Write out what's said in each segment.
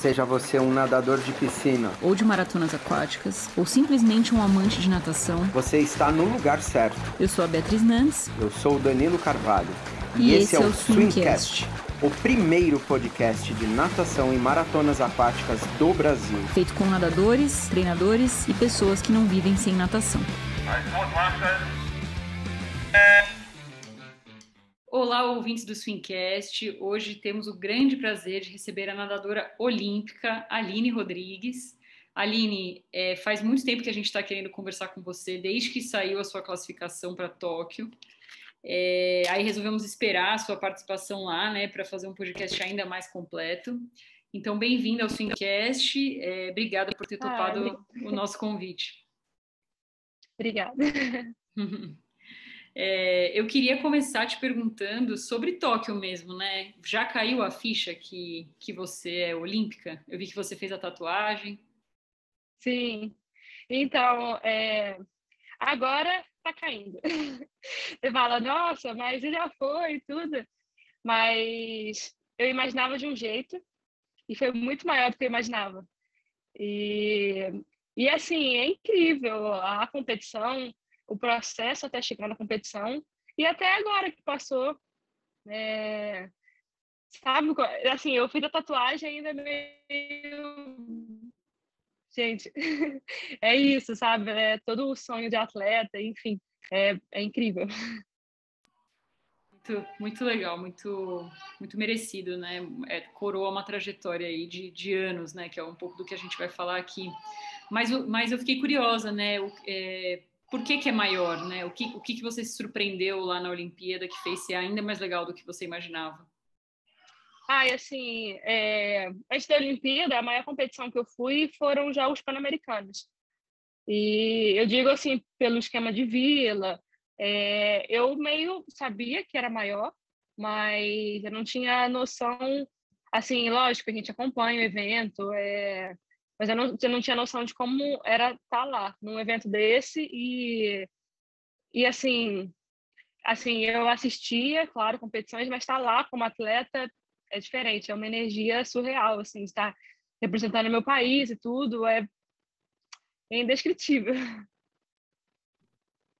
Seja você um nadador de piscina ou de maratonas aquáticas, ou simplesmente um amante de natação, você está no lugar certo. Eu sou a Beatriz Nantes. Eu sou o Danilo Carvalho. E esse é o Swimcast, o primeiro podcast de natação e maratonas aquáticas do Brasil. Feito com nadadores, treinadores e pessoas que não vivem sem natação. Olá, ouvintes do Swimcast. Hoje temos o grande prazer de receber a nadadora olímpica Aline Rodrigues. Aline, faz muito tempo que a gente está querendo conversar com você, desde que saiu a sua classificação para Tóquio. Aí resolvemos esperar a sua participação lá, né, para fazer um podcast ainda mais completo. Então, bem-vinda ao Swimcast. Obrigada por ter topado o nosso convite. Obrigada. Eu queria começar te perguntando sobre Tóquio mesmo, né? Já caiu a ficha que você é olímpica? Eu vi que você fez a tatuagem. Sim. Então, agora tá caindo. Você fala, nossa, mas já foi e tudo. Mas eu imaginava de um jeito e foi muito maior do que eu imaginava. E assim, é incrível a competição, o processo até chegar na competição e até agora que passou, sabe? Assim, eu fiz a tatuagem ainda meio... Gente, é isso, sabe? É todo o sonho de atleta, enfim, é incrível. Muito legal, muito merecido, né? Coroa uma trajetória aí de anos, né? Que é um pouco do que a gente vai falar aqui. Mas eu fiquei curiosa, né? Por que é maior, né? O que você se surpreendeu lá na Olimpíada que fez ser ainda mais legal do que você imaginava? E assim, antes da Olimpíada, a maior competição que eu fui foram os Jogos Pan-Americanos. E eu digo assim, pelo esquema de vila, eu meio sabia que era maior, mas eu não tinha noção, assim, lógico, a gente acompanha o evento, mas eu não tinha noção de como era estar lá, num evento desse, e assim, eu assistia, claro, competições, mas estar lá como atleta é diferente, é uma energia surreal, assim, estar representando meu país e tudo, é indescritível.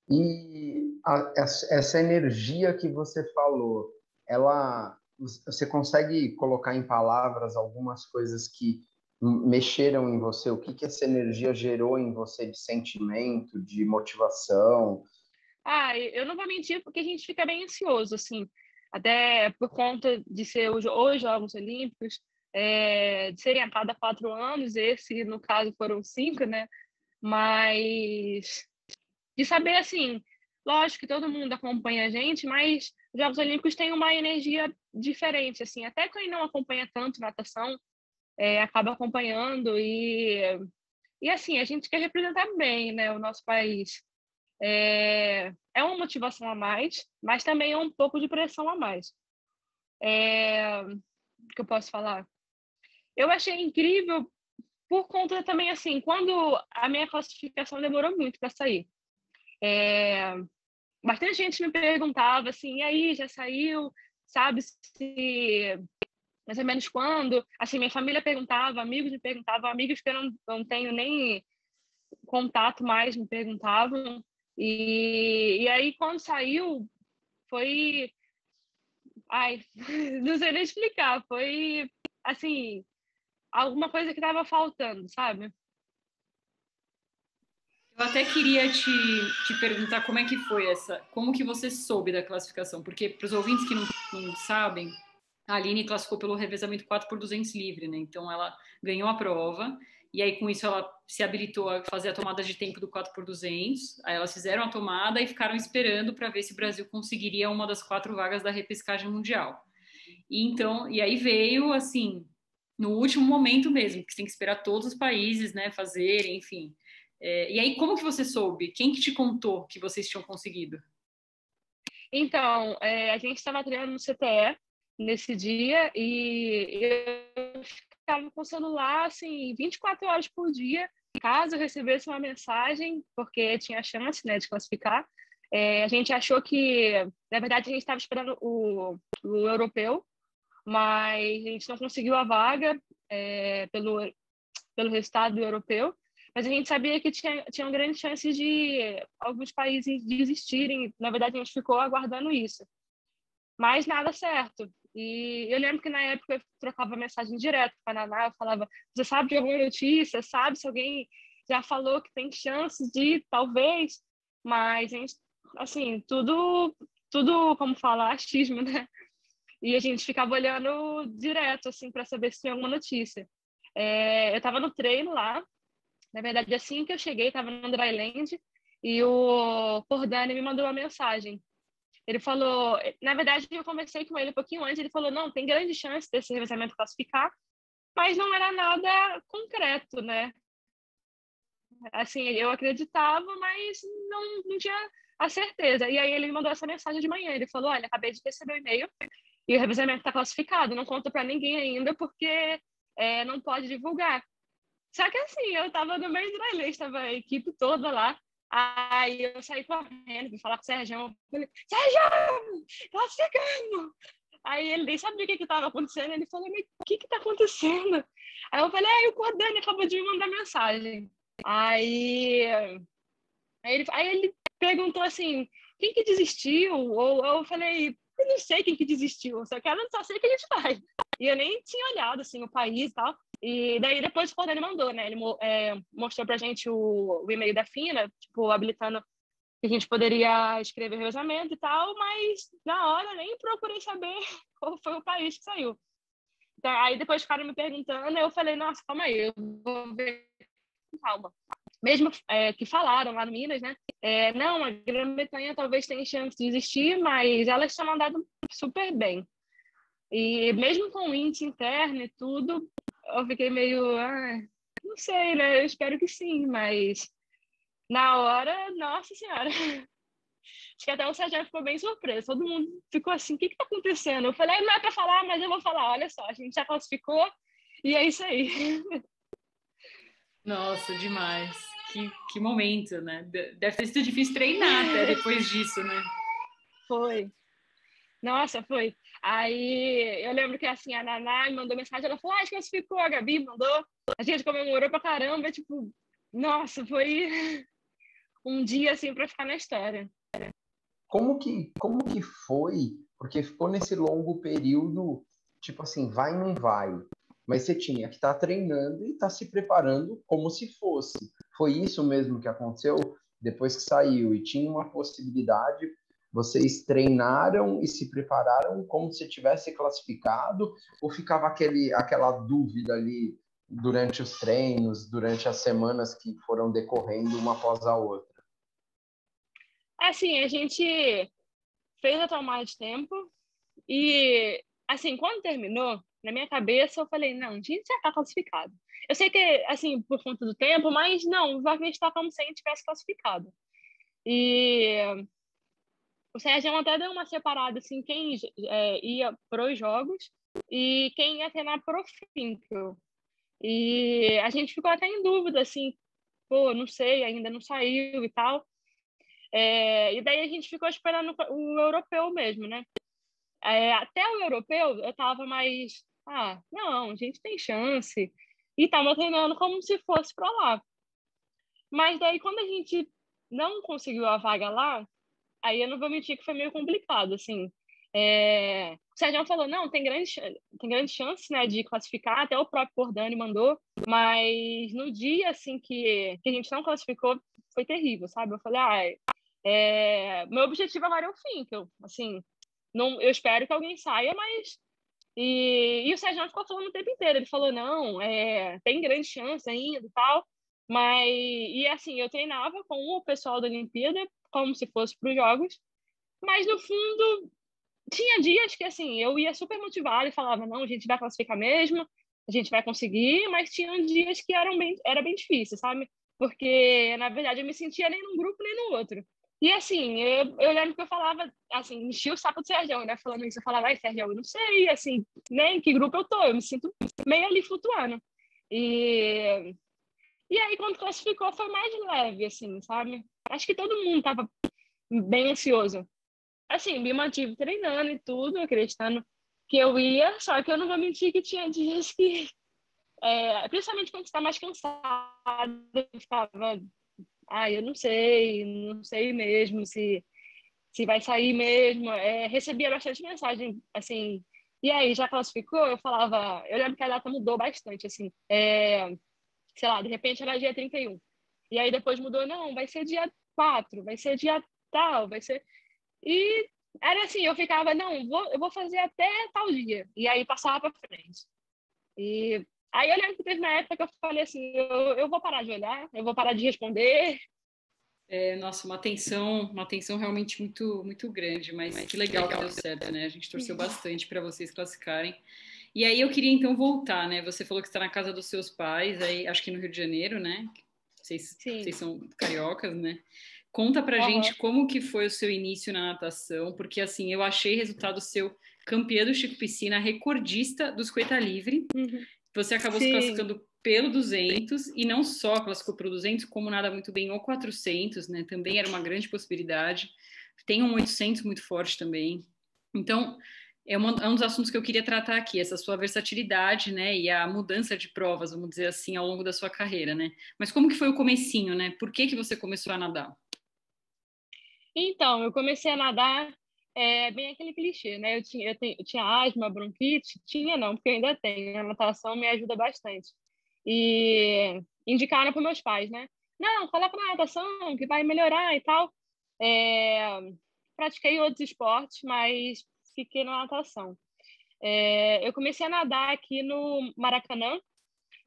E essa energia que você falou, você consegue colocar em palavras algumas coisas que mexeram em você? O que essa energia gerou em você de sentimento, de motivação? Eu não vou mentir porque a gente fica bem ansioso, assim, até por conta de ser os Jogos Olímpicos, de serem a cada 4 anos, esse, no caso, foram 5, né? Mas de saber, assim, lógico que todo mundo acompanha a gente, mas os Jogos Olímpicos têm uma energia diferente, assim, até quem não acompanha tanto natação, acaba acompanhando e assim, a gente quer representar bem, né, o nosso país. É uma motivação a mais, mas também é um pouco de pressão a mais. O que eu posso falar? Eu achei incrível por conta também, assim, quando a minha classificação demorou muito para sair. Bastante gente me perguntava assim, e aí, já saiu? Sabe se mais ou menos quando? Assim, minha família perguntava, amigos me perguntavam, amigos que eu não tenho nem contato mais me perguntavam. E aí, quando saiu, foi... Ai, não sei nem explicar. Foi, assim, alguma coisa que estava faltando, sabe? Eu até queria te perguntar como é que foi como que você soube da classificação, porque para os ouvintes que não sabem, a Aline classificou pelo revezamento 4x200 livre, né? Então ela ganhou a prova e aí com isso ela se habilitou a fazer a tomada de tempo do 4x200. Aí elas fizeram a tomada e ficaram esperando para ver se o Brasil conseguiria uma das 4 vagas da repescagem mundial. E aí veio assim, no último momento mesmo, que você tem que esperar todos os países, né, fazerem, enfim. E aí, como que você soube? Quem que te contou que vocês tinham conseguido? Então, a gente estava treinando no CTE nesse dia e eu ficava com o celular, assim, 24 horas por dia. Caso eu recebesse uma mensagem, porque tinha chance, né, de classificar, a gente achou que, na verdade, a gente estava esperando o europeu, mas a gente não conseguiu a vaga. pelo resultado do europeu, mas a gente sabia que tinham grandes chances de alguns países desistirem. Na verdade, a gente ficou aguardando isso. Mas nada certo. E eu lembro que na época eu trocava mensagem direto com a Naná, eu falava, você sabe de alguma notícia? Sabe se alguém já falou que tem chances de, talvez? Mas, a gente, assim, tudo, como falar, achismo, né? E a gente ficava olhando direto, assim, para saber se tinha alguma notícia. Eu estava no treino lá, na verdade, assim que eu cheguei, estava no Dryland, e o Cordani me mandou uma mensagem. Ele falou, na verdade, eu conversei com ele um pouquinho antes, ele falou, não, tem grande chance desse revezamento classificar, mas não era nada concreto, né? Assim, eu acreditava, mas não tinha a certeza. E aí ele me mandou essa mensagem de manhã, ele falou, olha, acabei de receber o e-mail e o revezamento está classificado, não conta para ninguém ainda, porque não pode divulgar. Só que assim, eu tava no meio do Dryland, estava a equipe toda lá. Aí eu saí correndo, fui falar com o Sérgio. Falei, Sérgio, classificamos! Aí ele nem sabia o que estava acontecendo. Ele falou, mas o que está acontecendo? Aí eu falei, o Cordani acabou de me mandar mensagem. Aí ele perguntou assim, quem que desistiu? Ou eu falei, eu não sei quem que desistiu, só sei que a gente vai. E eu nem tinha olhado assim, o país e tal. E daí depois o Cordani mandou, né? Ele mostrou pra gente o e-mail da FINA, tipo, habilitando que a gente poderia escrever revezamento e tal, mas na hora nem procurei saber qual foi o país que saiu. Então, aí depois ficaram me perguntando, eu falei, nossa, calma aí, eu vou ver com calma. Mesmo que falaram lá no Minas, né? Não, a Grã-Bretanha talvez tenha chance de existir, mas elas tinham mandado super bem. E mesmo com o índice interno e tudo, eu fiquei meio, não sei, né? Eu espero que sim, mas na hora, nossa senhora. Acho que até o Sérgio ficou bem surpreso. Todo mundo ficou assim, o que está acontecendo? Eu falei, não é para falar, mas eu vou falar. Olha só, a gente já classificou e é isso aí. Nossa, demais. Que momento, né? Deve ter sido difícil treinar até depois disso, né? Foi. Nossa, foi. Aí eu lembro que assim, a Naná me mandou mensagem, ela falou, acho que classificou, a Gabi mandou. A gente comemorou pra caramba, tipo, nossa, foi um dia assim para ficar na história. Como que foi? Porque ficou nesse longo período, tipo assim, vai, não vai. Mas você tinha que estar treinando e estar se preparando como se fosse. Foi isso mesmo que aconteceu depois que saiu e tinha uma possibilidade. Vocês treinaram e se prepararam como se tivesse classificado ou ficava aquela dúvida ali durante os treinos, durante as semanas que foram decorrendo uma após a outra? Assim, a gente fez a tomada de tempo e, assim, quando terminou, na minha cabeça eu falei, não, a gente já está classificado. Eu sei que, assim, por conta do tempo, mas não, vai acreditar como se a gente tivesse classificado. E o Sérgio até deu uma separada, assim, quem ia para os jogos e quem ia treinar pro Finkel. E a gente ficou até em dúvida, assim, pô, não sei, ainda não saiu e tal. E daí a gente ficou esperando o europeu mesmo, né? Até o europeu eu tava mais, não, a gente tem chance. E tava treinando como se fosse para lá. Mas daí quando a gente não conseguiu a vaga lá, aí eu não vou mentir que foi meio complicado, assim. O Sérgio falou, não, tem grande chance, né, de classificar, até o próprio Cordani mandou, mas no dia, assim, que a gente não classificou, foi terrível, sabe? Eu falei, meu objetivo agora é o fim, que eu, assim, não, eu espero que alguém saia, mas... E o Sérgio ficou falando o tempo inteiro, ele falou, não, tem grande chance ainda e tal, mas... E, assim, eu treinava com o pessoal da Olimpíada, como se fosse para os Jogos, mas no fundo tinha dias que assim eu ia super motivada e falava não, a gente vai classificar mesmo, a gente vai conseguir, mas tinham dias que era bem difícil, sabe? Porque na verdade eu me sentia nem num grupo nem no outro. E assim, eu lembro que eu falava, assim, enchia o saco do Sérgio, né? Falando isso, eu falava, ai, Sérgio, eu não sei, assim, nem em que grupo eu tô, eu me sinto meio ali flutuando. E, e aí, quando classificou, foi mais leve, assim, sabe? Acho que todo mundo tava bem ansioso. Assim, me mantive treinando e tudo, acreditando que eu ia, só que eu não vou mentir que tinha dias que principalmente quando você está mais cansado, eu ficava, eu não sei mesmo se vai sair mesmo. Recebia bastante mensagem, assim, e aí, já classificou? Eu lembro que a data mudou bastante, assim, sei lá, de repente era dia 31. E aí depois mudou, não, vai ser dia 4, vai ser dia tal, vai ser... E era assim, eu ficava, não, eu vou fazer até tal dia. E aí passava para frente. E aí eu lembro que teve uma época que eu falei assim, eu vou parar de olhar, eu vou parar de responder. Nossa, uma tensão realmente muito, muito grande, mas que legal que deu certo, né? A gente torceu bastante para vocês classificarem. E aí eu queria então voltar, né? Você falou que está na casa dos seus pais, aí acho que no Rio de Janeiro, né? Vocês são cariocas, né? Conta pra gente como que foi o seu início na natação, porque assim, eu achei resultado seu campeã do Chico Piscina, recordista do 50 livre. Você acabou se classificando pelo 200 e não só classificou pelo 200, como nada muito bem o 400, né? Também era uma grande possibilidade. Tem um 800 muito forte também. Então, é um dos assuntos que eu queria tratar aqui, essa sua versatilidade, né? E a mudança de provas, vamos dizer assim, ao longo da sua carreira, né? Mas como que foi o comecinho, né? Por que você começou a nadar? Então, eu comecei a nadar, bem aquele clichê, né? Eu tinha asma, bronquite, tinha não, porque eu ainda tenho. A natação me ajuda bastante. E indicaram para meus pais, né? Não, coloca na natação, que vai melhorar e tal. É, pratiquei outros esportes, mas fiquei na natação. Eu comecei a nadar aqui no Maracanã.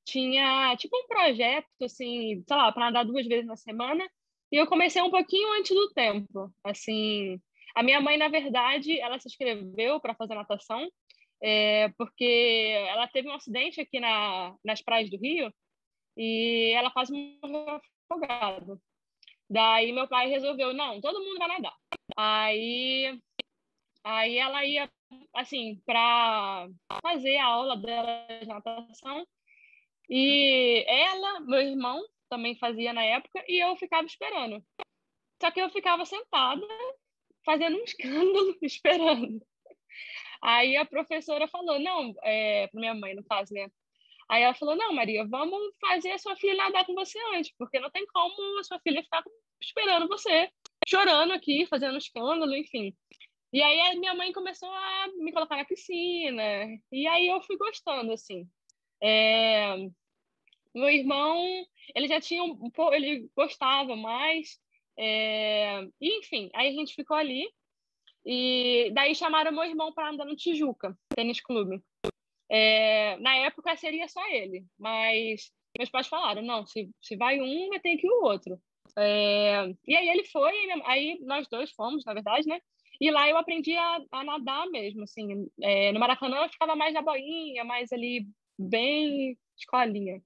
Tinha tipo um projeto, assim, sei lá, para nadar 2 vezes na semana. E eu comecei um pouquinho antes do tempo. Assim, a minha mãe, na verdade, ela se inscreveu para fazer natação, porque ela teve um acidente aqui nas praias do Rio e ela quase morreu afogada. Daí meu pai resolveu, não, todo mundo vai nadar. Aí ela ia, assim, para fazer a aula dela de natação. E ela, meu irmão, também fazia na época, e eu ficava esperando. Só que eu ficava sentada, fazendo um escândalo, esperando. Aí a professora falou, não, para minha mãe, no caso, né? Aí ela falou, não, Maria, vamos fazer a sua filha nadar com você antes, porque não tem como a sua filha ficar esperando você, chorando aqui, fazendo escândalo, enfim. E aí a minha mãe começou a me colocar na piscina, e aí eu fui gostando, assim. É... Meu irmão, ele já tinha um pouco, ele gostava mais, enfim, aí a gente ficou ali, e daí chamaram meu irmão para andar no Tijuca, tênis clube. Na época seria só ele, mas meus pais falaram, não, se vai um, vai ter que ir o outro. E aí ele foi, aí nós dois fomos, na verdade, né? E lá eu aprendi a nadar mesmo, assim. No Maracanã eu ficava mais na boinha, mais ali, bem escolinha.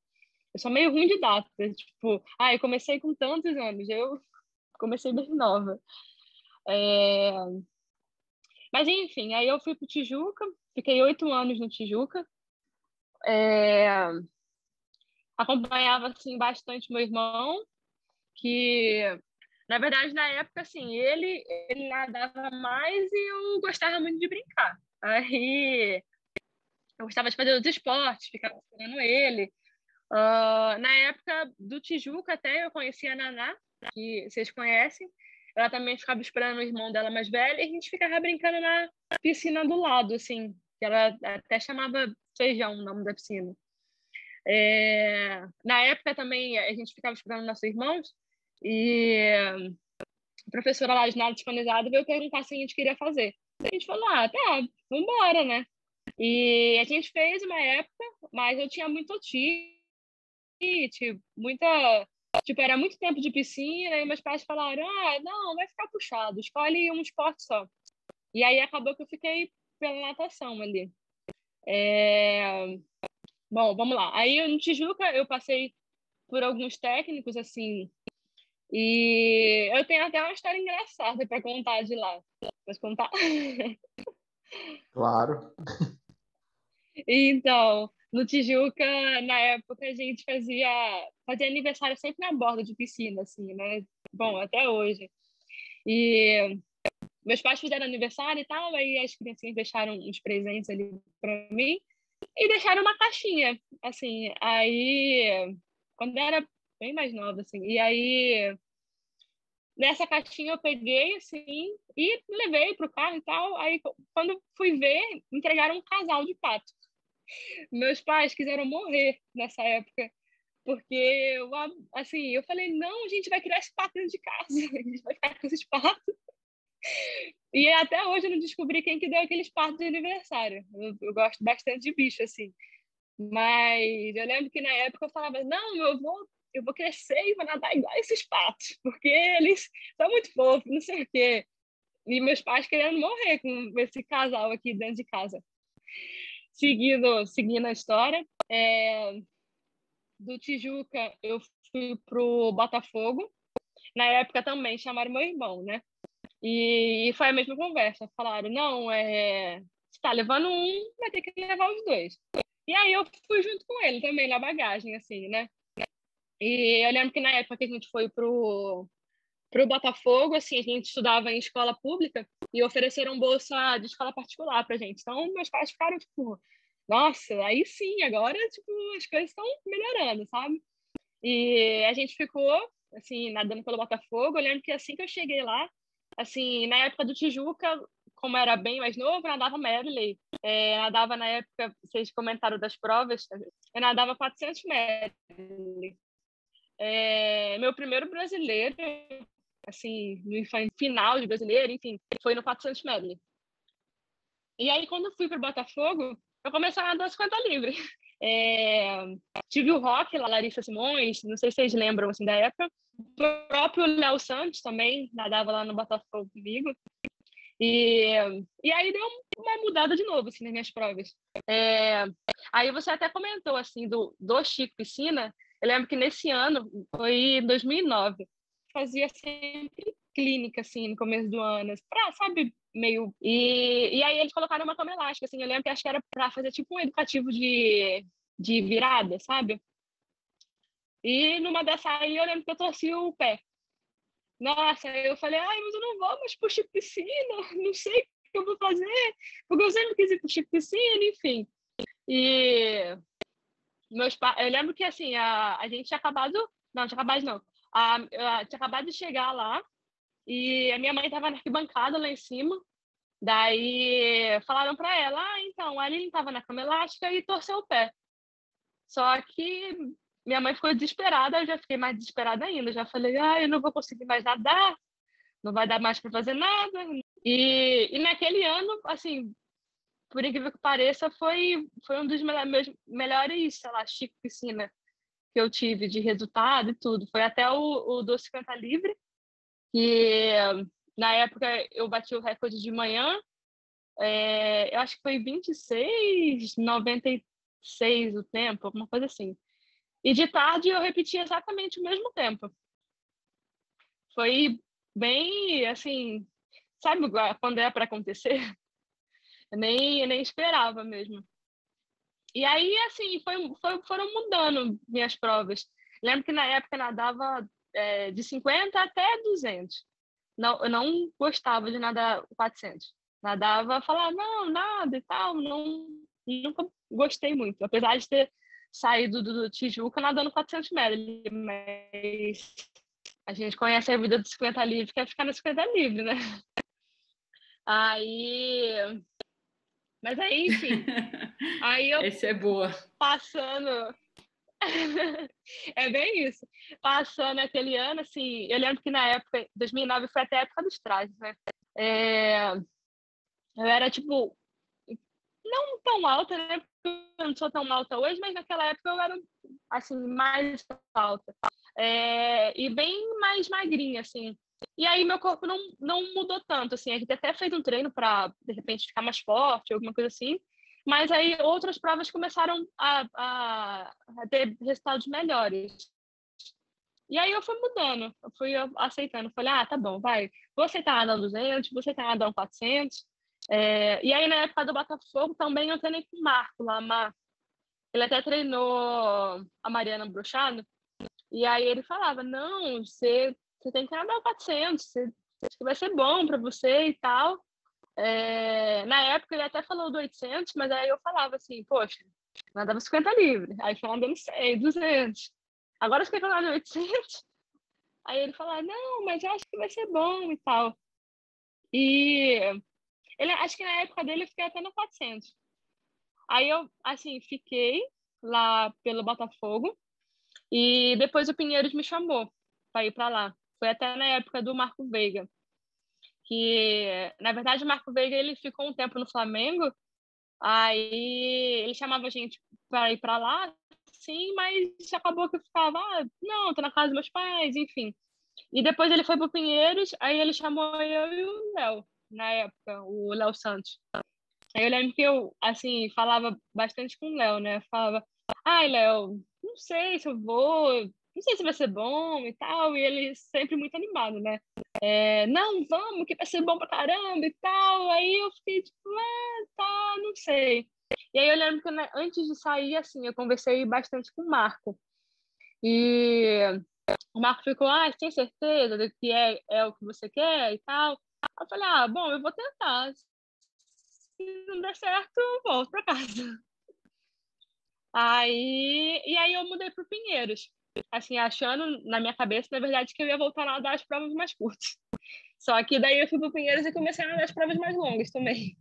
Eu sou meio ruim de data, tipo, eu comecei com tantos anos, eu comecei bem nova. É... Mas enfim, aí eu fui pro Tijuca, fiquei 8 anos no Tijuca, acompanhava assim bastante meu irmão, que na verdade na época assim ele nadava mais e eu gostava muito de brincar. Aí eu gostava de fazer os esportes, ficava esperando ele. Na época do Tijuca até eu conhecia a Naná, que vocês conhecem. Ela também ficava esperando o irmão dela mais velho e a gente ficava brincando na piscina do lado, assim. Que ela até chamava Feijão o nome da piscina. Na época também a gente ficava esperando nossos irmãos e a professora lá de nada disponibilizada veio perguntar se a gente queria fazer. A gente falou, tá, vambora, né? E a gente fez uma época, mas eu tinha muito otite, muita... Tipo, era muito tempo de piscina e meus pais falaram, não, vai ficar puxado, escolhe um esporte só. E aí acabou que eu fiquei pela natação ali. Bom, vamos lá. Aí no Tijuca eu passei por alguns técnicos, assim, e eu tenho até uma história engraçada para contar de lá. Posso contar? Claro. Então, no Tijuca, na época, a gente fazia aniversário sempre na borda de piscina, assim, né? Bom, até hoje. E meus pais fizeram aniversário e tal, aí as criancinhas deixaram uns presentes ali para mim. e deixaram uma caixinha, assim, aí, quando eu era bem mais nova, assim, e aí, nessa caixinha eu peguei, assim, e levei pro carro e tal, aí, quando fui ver, entregaram um casal de patos. Meus pais quiseram morrer nessa época, porque eu, assim, eu falei, não, a gente vai criar esse pato dentro de casa, a gente vai ficar com esses patos. E até hoje eu não descobri quem que deu aqueles patos de aniversário. Eu gosto bastante de bicho, assim. Mas eu lembro que na época eu falava, não, eu vou crescer e vou nadar igual esses patos, porque eles são muito fofos, não sei o quê. E meus pais querendo morrer com esse casal aqui dentro de casa. Seguindo a história, do Tijuca eu fui pro Botafogo. Na época também chamaram meu irmão, né? E foi a mesma conversa. Falaram, não, você tá levando um, vai ter que levar os dois. E aí eu fui junto com ele também na bagagem, assim, né? E eu lembro que na época que a gente foi pro Botafogo, assim, a gente estudava em escola pública e ofereceram bolsa de escola particular pra gente. Então, meus pais ficaram, tipo, nossa, aí sim, agora, tipo, as coisas estão melhorando, sabe? E a gente ficou, assim, nadando pelo Botafogo. Eu lembro que assim que eu cheguei lá, assim, na época do Tijuca, como era bem mais novo, eu nadava medley. Nadava na época, vocês comentaram das provas, eu nadava 400 medley. Meu primeiro brasileiro, assim, no final de brasileiro, enfim, foi no 400 medley. E aí, quando eu fui para o Botafogo, eu comecei a nadar 50 livre. Tive o Rock, a Larissa Simões, não sei se vocês lembram assim, da época. O próprio Léo Santos também nadava lá no Botafogo comigo. E aí deu uma mudada de novo assim, nas minhas provas. Aí você até comentou assim do Chico Piscina. Eu lembro que nesse ano, foi em 2009, fazia sempre clínica assim no começo do ano, pra, sabe, meio. E aí eles colocaram uma cama elástica, assim. Eu lembro que acho que era para fazer tipo um educativo de virada, sabe? E numa dessa aí eu lembro que eu torci o pé. Nossa, eu falei, ai, mas eu não vou mais pro Chico Piscina, não sei o que eu vou fazer, porque eu sempre quis ir pro Chico Piscina, enfim. E meus pais, eu lembro que assim, a gente tinha acabado, não, tinha acabado não, tinha acabado de chegar lá e a minha mãe estava na arquibancada lá em cima. Daí falaram para ela, então, a Aline estava na cama elástica e torceu o pé. Só que minha mãe ficou desesperada, eu já fiquei mais desesperada ainda. Já falei, eu não vou conseguir mais nadar, não vai dar mais para fazer nada. E naquele ano, assim, por incrível que pareça, foi um dos meus melhores, sei lá, Chico Piscina que eu tive de resultado e tudo. Foi até o do 50 livre, que na época eu bati o recorde de manhã. Eu acho que foi 26,96 o tempo, alguma coisa assim. E de tarde eu repeti exatamente o mesmo tempo. Foi bem, assim, sabe quando é para acontecer? Eu nem esperava mesmo. E aí, assim, foram mudando minhas provas. Lembro que na época eu nadava de 50 até 200. Não, eu não gostava de nadar 400. Nadava, falava, não, nada e tal. Não, nunca gostei muito. Apesar de ter saído do Tijuca nadando 400 metros. Mas a gente conhece a vida do 50 livre, quer ficar no 50 livre, né? Aí... Mas aí, enfim. Aí eu Essa é boa. passando... É bem isso. Passando aquele ano, assim, eu lembro que na época, 2009, foi até a época dos trajes, né? Eu era, tipo, não tão alta, né? Porque eu não sou tão alta hoje, mas naquela época eu era, assim, mais alta. E bem mais magrinha, assim. E aí meu corpo não mudou tanto, assim. A gente até fez um treino para, de repente, ficar mais forte, alguma coisa assim. Mas aí outras provas começaram a ter resultados melhores. E aí eu fui mudando, eu fui aceitando. Falei, tá bom, vai. Vou aceitar nadar 200, vou aceitar nadar 400. E aí, na época do Botafogo, também eu treinei com o Marco lá. Ele até treinou a Mariana Bruchado. E aí ele falava, não, você tem que nadar 400, acho que vai ser bom para você e tal. Na época ele até falou do 800, mas aí eu falava assim, poxa, nadava 50 livre. Aí foi nadando 100, 200. Agora você quer que eu nade 800? Aí ele falava, não, mas eu acho que vai ser bom e tal. E ele, acho que na época dele eu fiquei até no 400. Aí eu, assim, fiquei lá pelo Botafogo e depois o Pinheiros me chamou para ir para lá. Foi até na época do Marco Veiga, que, na verdade, o Marco Veiga ele ficou um tempo no Flamengo, aí ele chamava a gente para ir para lá, sim, mas acabou que eu ficava, não, tô na casa dos meus pais, enfim. E depois ele foi pro Pinheiros, aí ele chamou eu e o Léo, na época, o Léo Santos. Aí eu lembro que eu, assim, falava bastante com o Léo, né? Falava, ai, Léo, não sei se eu vou, não sei se vai ser bom e tal. E ele sempre muito animado, né? Não, vamos, que vai ser bom pra caramba e tal. Aí eu fiquei tipo, tá, não sei. E aí eu lembro que né, antes de sair, assim, eu conversei bastante com o Marco. E o Marco ficou, tem certeza de que é o que você quer e tal? Eu falei, bom, eu vou tentar. Se não der certo, eu volto para casa. E aí eu mudei para o Pinheiros. Assim, achando na minha cabeça, na verdade, que eu ia voltar a nadar as provas mais curtas. Só que daí eu fui para o Pinheiros e comecei a nadar as provas mais longas também.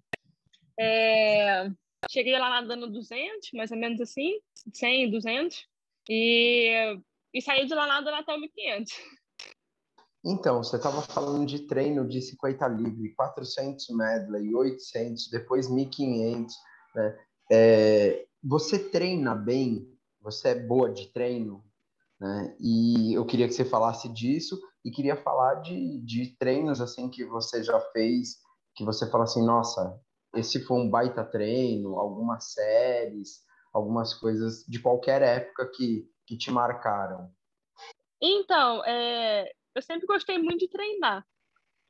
Cheguei lá nadando 200, mais ou menos assim, 100, 200. E saí de lá nadando até 1.500. Então, você estava falando de treino de 50 livre, 400 medley, 800, depois 1.500, né? Você treina bem? Você é boa de treino? Né? E eu queria que você falasse disso e queria falar de treinos assim que você já fez, que você fala assim, nossa, esse foi um baita treino, algumas séries, algumas coisas de qualquer época que te marcaram. Então, eu sempre gostei muito de treinar.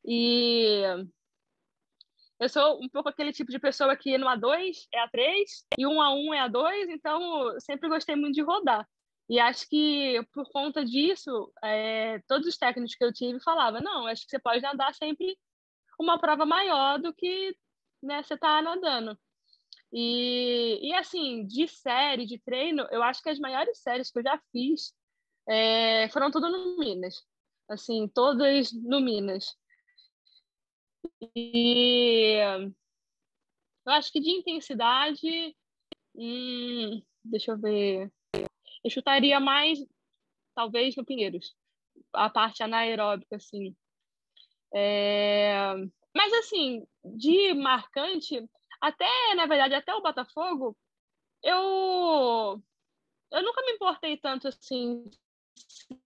E eu sou um pouco aquele tipo de pessoa que no A2 é A3 e 1-1 é A2, então eu sempre gostei muito de rodar. E acho que por conta disso, todos os técnicos que eu tive falavam, não, acho que você pode nadar sempre uma prova maior do que né, você está nadando. E assim, de série, de treino, eu acho que as maiores séries que eu já fiz foram todas no Minas. Assim, todas no Minas. E eu acho que de intensidade, deixa eu ver. Eu chutaria mais, talvez, no Pinheiros. A parte anaeróbica, assim. É, Mas, assim, de marcante, até, na verdade, até o Botafogo, eu, eu nunca me importei tanto, assim,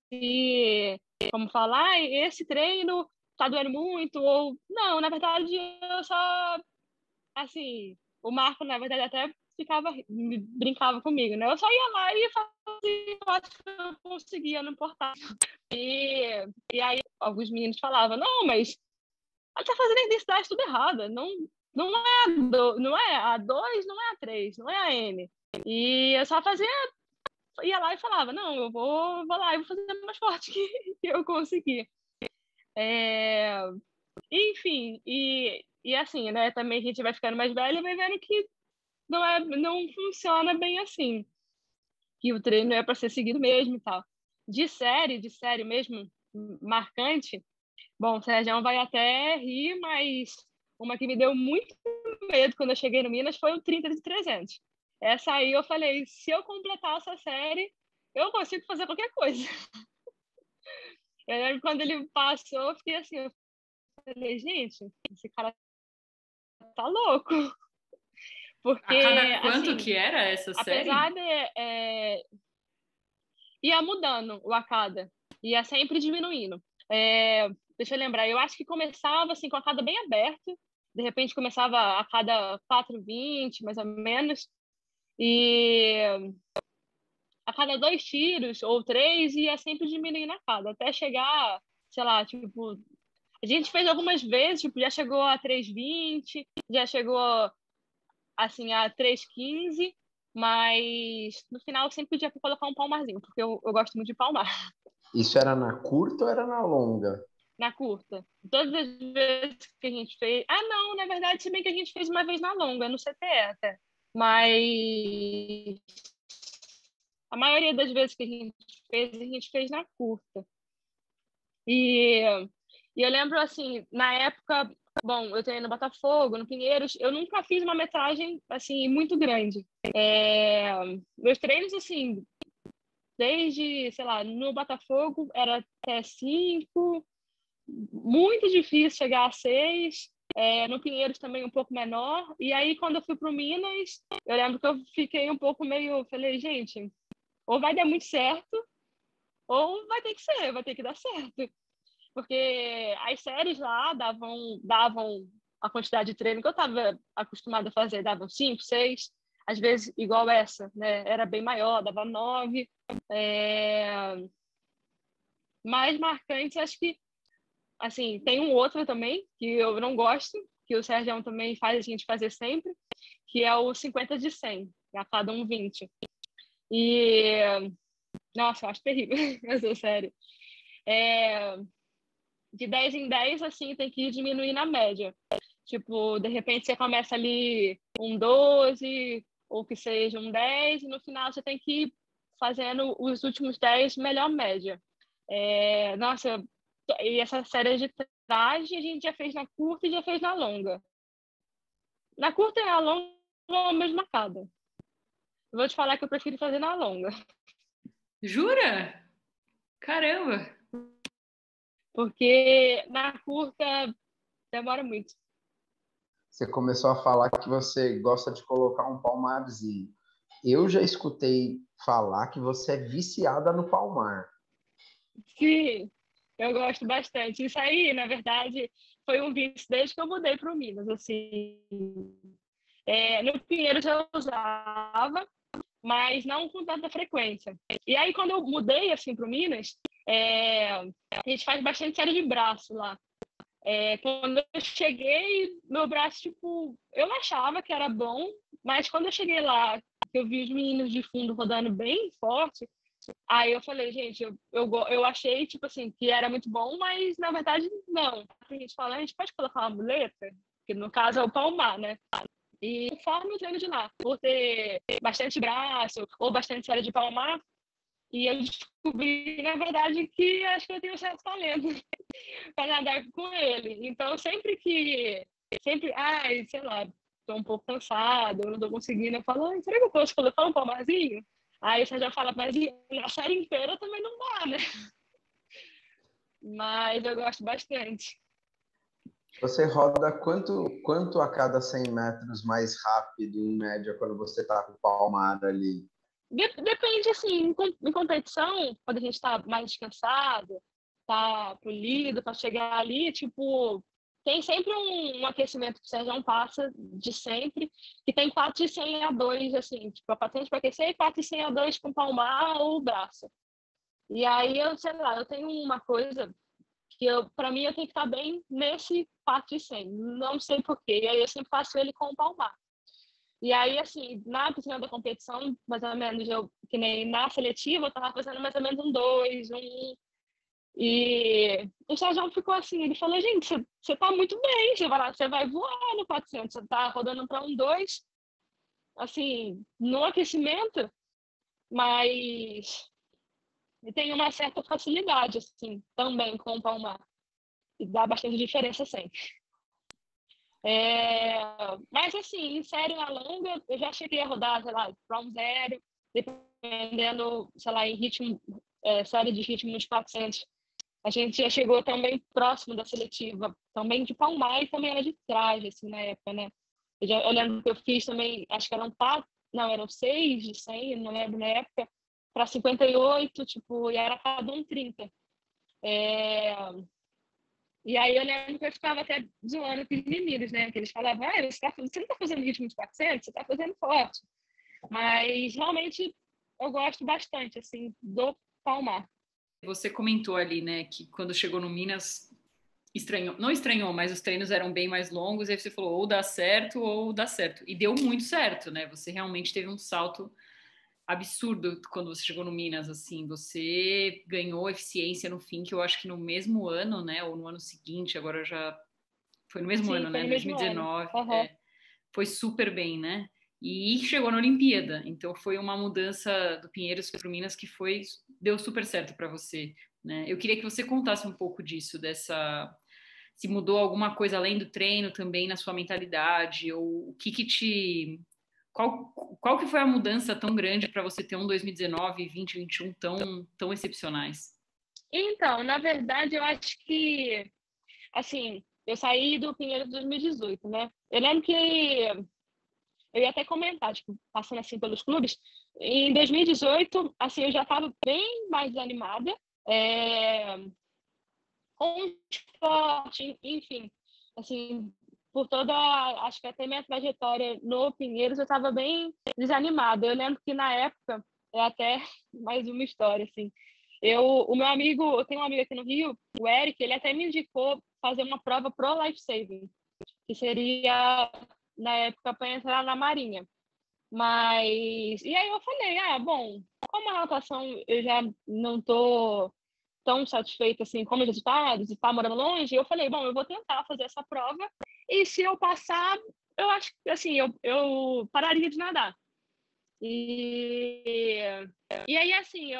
se, como falar, esse treino tá doendo muito, ou... Não, na verdade, eu só assim, o Marco, na verdade, até brincava comigo, né? Eu só ia lá e fazia, eu acho que eu conseguia, não importava. E aí, alguns meninos falavam, não, mas ela tá fazendo a intensidade tudo errada, não é a 2 não é a 3 não é a N. E eu só fazia, ia lá e falava, não, eu vou lá e vou fazer mais forte que eu consegui. É, Enfim, e assim, né, também a gente vai ficando mais velho e vai vendo que não funciona bem assim, que o treino é para ser seguido mesmo e tal. De série mesmo, marcante, bom, o Sérgio vai até rir, mas uma que me deu muito medo quando eu cheguei no Minas foi o 30 de 300. Essa aí eu falei, se eu completar essa série, eu consigo fazer qualquer coisa. Eu lembro quando ele passou, eu fiquei assim, eu falei, gente, esse cara tá louco. A Porque, cada quanto assim, que era essa apesar série? de ia mudando o Akada, ia sempre diminuindo. Deixa eu lembrar, eu acho que começava assim com a Akada bem aberto, de repente começava a cada 4,20, mais ou menos, e a cada 2 tiros ou 3 ia sempre diminuindo a cada, até chegar, sei lá, tipo, a gente fez algumas vezes, tipo, já chegou a 3,20, já chegou assim a 3,15, mas no final eu sempre podia colocar um palmarzinho, porque eu gosto muito de palmar. Isso era na curta ou era na longa? na curta. Todas as vezes que a gente fez... Ah, não, na verdade, se bem que a gente fez uma vez na longa, no CTE até. Mas a maioria das vezes que a gente fez na curta. E eu lembro, assim, na época, bom, eu treinei no Botafogo, no Pinheiros, eu nunca fiz uma metragem, assim, muito grande. Meus treinos, assim, desde, sei lá, no Botafogo era até 5, muito difícil chegar a 6. No Pinheiros também um pouco menor. E aí, quando eu fui para o Minas, eu lembro que eu fiquei um pouco meio... Falei, gente, ou vai dar muito certo, ou vai ter que dar certo. Porque as séries lá davam a quantidade de treino que eu estava acostumada a fazer, davam 5, 6, às vezes igual essa, né? Era bem maior, dava 9. Mais marcantes, acho que, assim, tem um outro também, que eu não gosto, que o Sérgio também faz a gente fazer sempre, que é o 50 de 100, a cada 1,20. E, nossa, eu acho terrível, eu sou sério. De 10 em 10, assim, tem que diminuir na média. Tipo, de repente você começa ali um 12, ou que seja um 10, e no final você tem que ir fazendo os últimos 10 melhor média. Nossa, e essa série de traje a gente já fez na curta e já fez na longa. Na curta e na longa, a mesma cada. Vou te falar que eu prefiro fazer na longa. Jura? Caramba! Porque na curta demora muito. Você começou a falar que você gosta de colocar um palmarzinho. Eu já escutei falar que você é viciada no palmar. Sim, eu gosto bastante. Isso aí, na verdade, foi um vício desde que eu mudei para o Minas. Assim, no Pinheiros eu usava, mas não com tanta frequência. E aí, quando eu mudei assim para o Minas, a gente faz bastante série de braço lá. Quando eu cheguei, meu braço, tipo, eu achava que era bom, mas quando eu cheguei lá, eu vi os meninos de fundo rodando bem forte, aí eu falei, gente, eu achei, tipo assim, que era muito bom, mas na verdade não. A gente fala, a gente pode colocar uma muleta, que no caso é o palmar, né? E conforme o treino de lá, por ter bastante braço ou bastante série de palmar, e eu descobri, na verdade, que acho que eu tenho um certo talento para nadar com ele. Então, ai, sei lá, tô um pouco cansado, eu não tô conseguindo, eu falo, ai, será que eu posso colocar um palmarzinho? Aí você já fala, mas na série inteira também não dá, né? Mas eu gosto bastante. Você roda quanto a cada 100 metros mais rápido, em média, quando você está com o palmar ali? Depende, assim, em competição, quando a gente tá mais descansado, tá polido para chegar ali, tipo, tem sempre um aquecimento que o Sérgio passa de sempre, que tem 4 de 100 a 2, assim, tipo, a patente para aquecer e 4 de 100 a 2 com palmar ou braço. E aí, eu sei lá, eu tenho uma coisa que para mim, eu tenho que estar bem nesse 4 de 100, não sei por quê, e aí eu sempre faço ele com o palmar. E aí, assim, na piscina da competição, mais ou menos, que nem na seletiva, eu tava fazendo mais ou menos um 2, um... E o Sérgio ficou assim, ele falou, gente, você tá muito bem, você vai voar no 400, você tá rodando para um 2, assim, no aquecimento, mas tem uma certa facilidade, assim, também com o palmar. E dá bastante diferença sempre. Mas assim, em série na longa, eu já cheguei a rodar, sei lá, para um 0, dependendo, sei lá, em ritmo, série de ritmo de 400. A gente já chegou também próximo da seletiva, também de palmar e também era de traje, assim, na época, né? Eu lembro que eu fiz também, acho que eram 4, não, eram 6 de 100, não lembro na época, para 58, tipo, e era cada um 30. E aí eu lembro que eu ficava até zoando com os meninos, né? Que eles falavam, você não tá fazendo ritmo de 400, você tá fazendo forte. Mas realmente eu gosto bastante, assim, do palmar. Você comentou ali, né, que quando chegou no Minas, estranhou, não estranhou, mas os treinos eram bem mais longos, e aí você falou ou dá certo ou dá certo. E deu muito certo, né? Você realmente teve um salto absurdo quando você chegou no Minas, assim, você ganhou eficiência no fim, que eu acho que no mesmo ano, né, ou no ano seguinte, agora já foi no mesmo Sim, ano, foi né, no mesmo ano. 2019, Aham. foi super bem, né? E chegou na Olimpíada, então foi uma mudança do Pinheiros para o Minas que deu super certo para você, né? Eu queria que você contasse um pouco disso, se mudou alguma coisa além do treino também na sua mentalidade, ou o que que te qual que foi a mudança tão grande para você ter um 2019 e 2021 tão excepcionais? Então, na verdade, eu acho que, assim, eu saí do Pinheiros em 2018, né? Eu lembro que eu ia até comentar, tipo, passando assim pelos clubes, em 2018, assim, eu já estava bem mais desanimada, é, com o esporte, enfim, assim, por toda, acho que até minha trajetória no Pinheiros, eu estava bem desanimada. Eu lembro que na época, é até mais uma história, assim, o meu amigo, eu tenho um amigo aqui no Rio, o Eric, ele até me indicou fazer uma prova pro Life Saving, que seria, na época, para entrar na Marinha. Mas, e aí eu falei, bom, como a natação eu já não tô tão satisfeita assim com os resultados e tá morando longe, eu falei, bom, eu vou tentar fazer essa prova e se eu passar, eu acho que assim, eu pararia de nadar. E, e aí assim,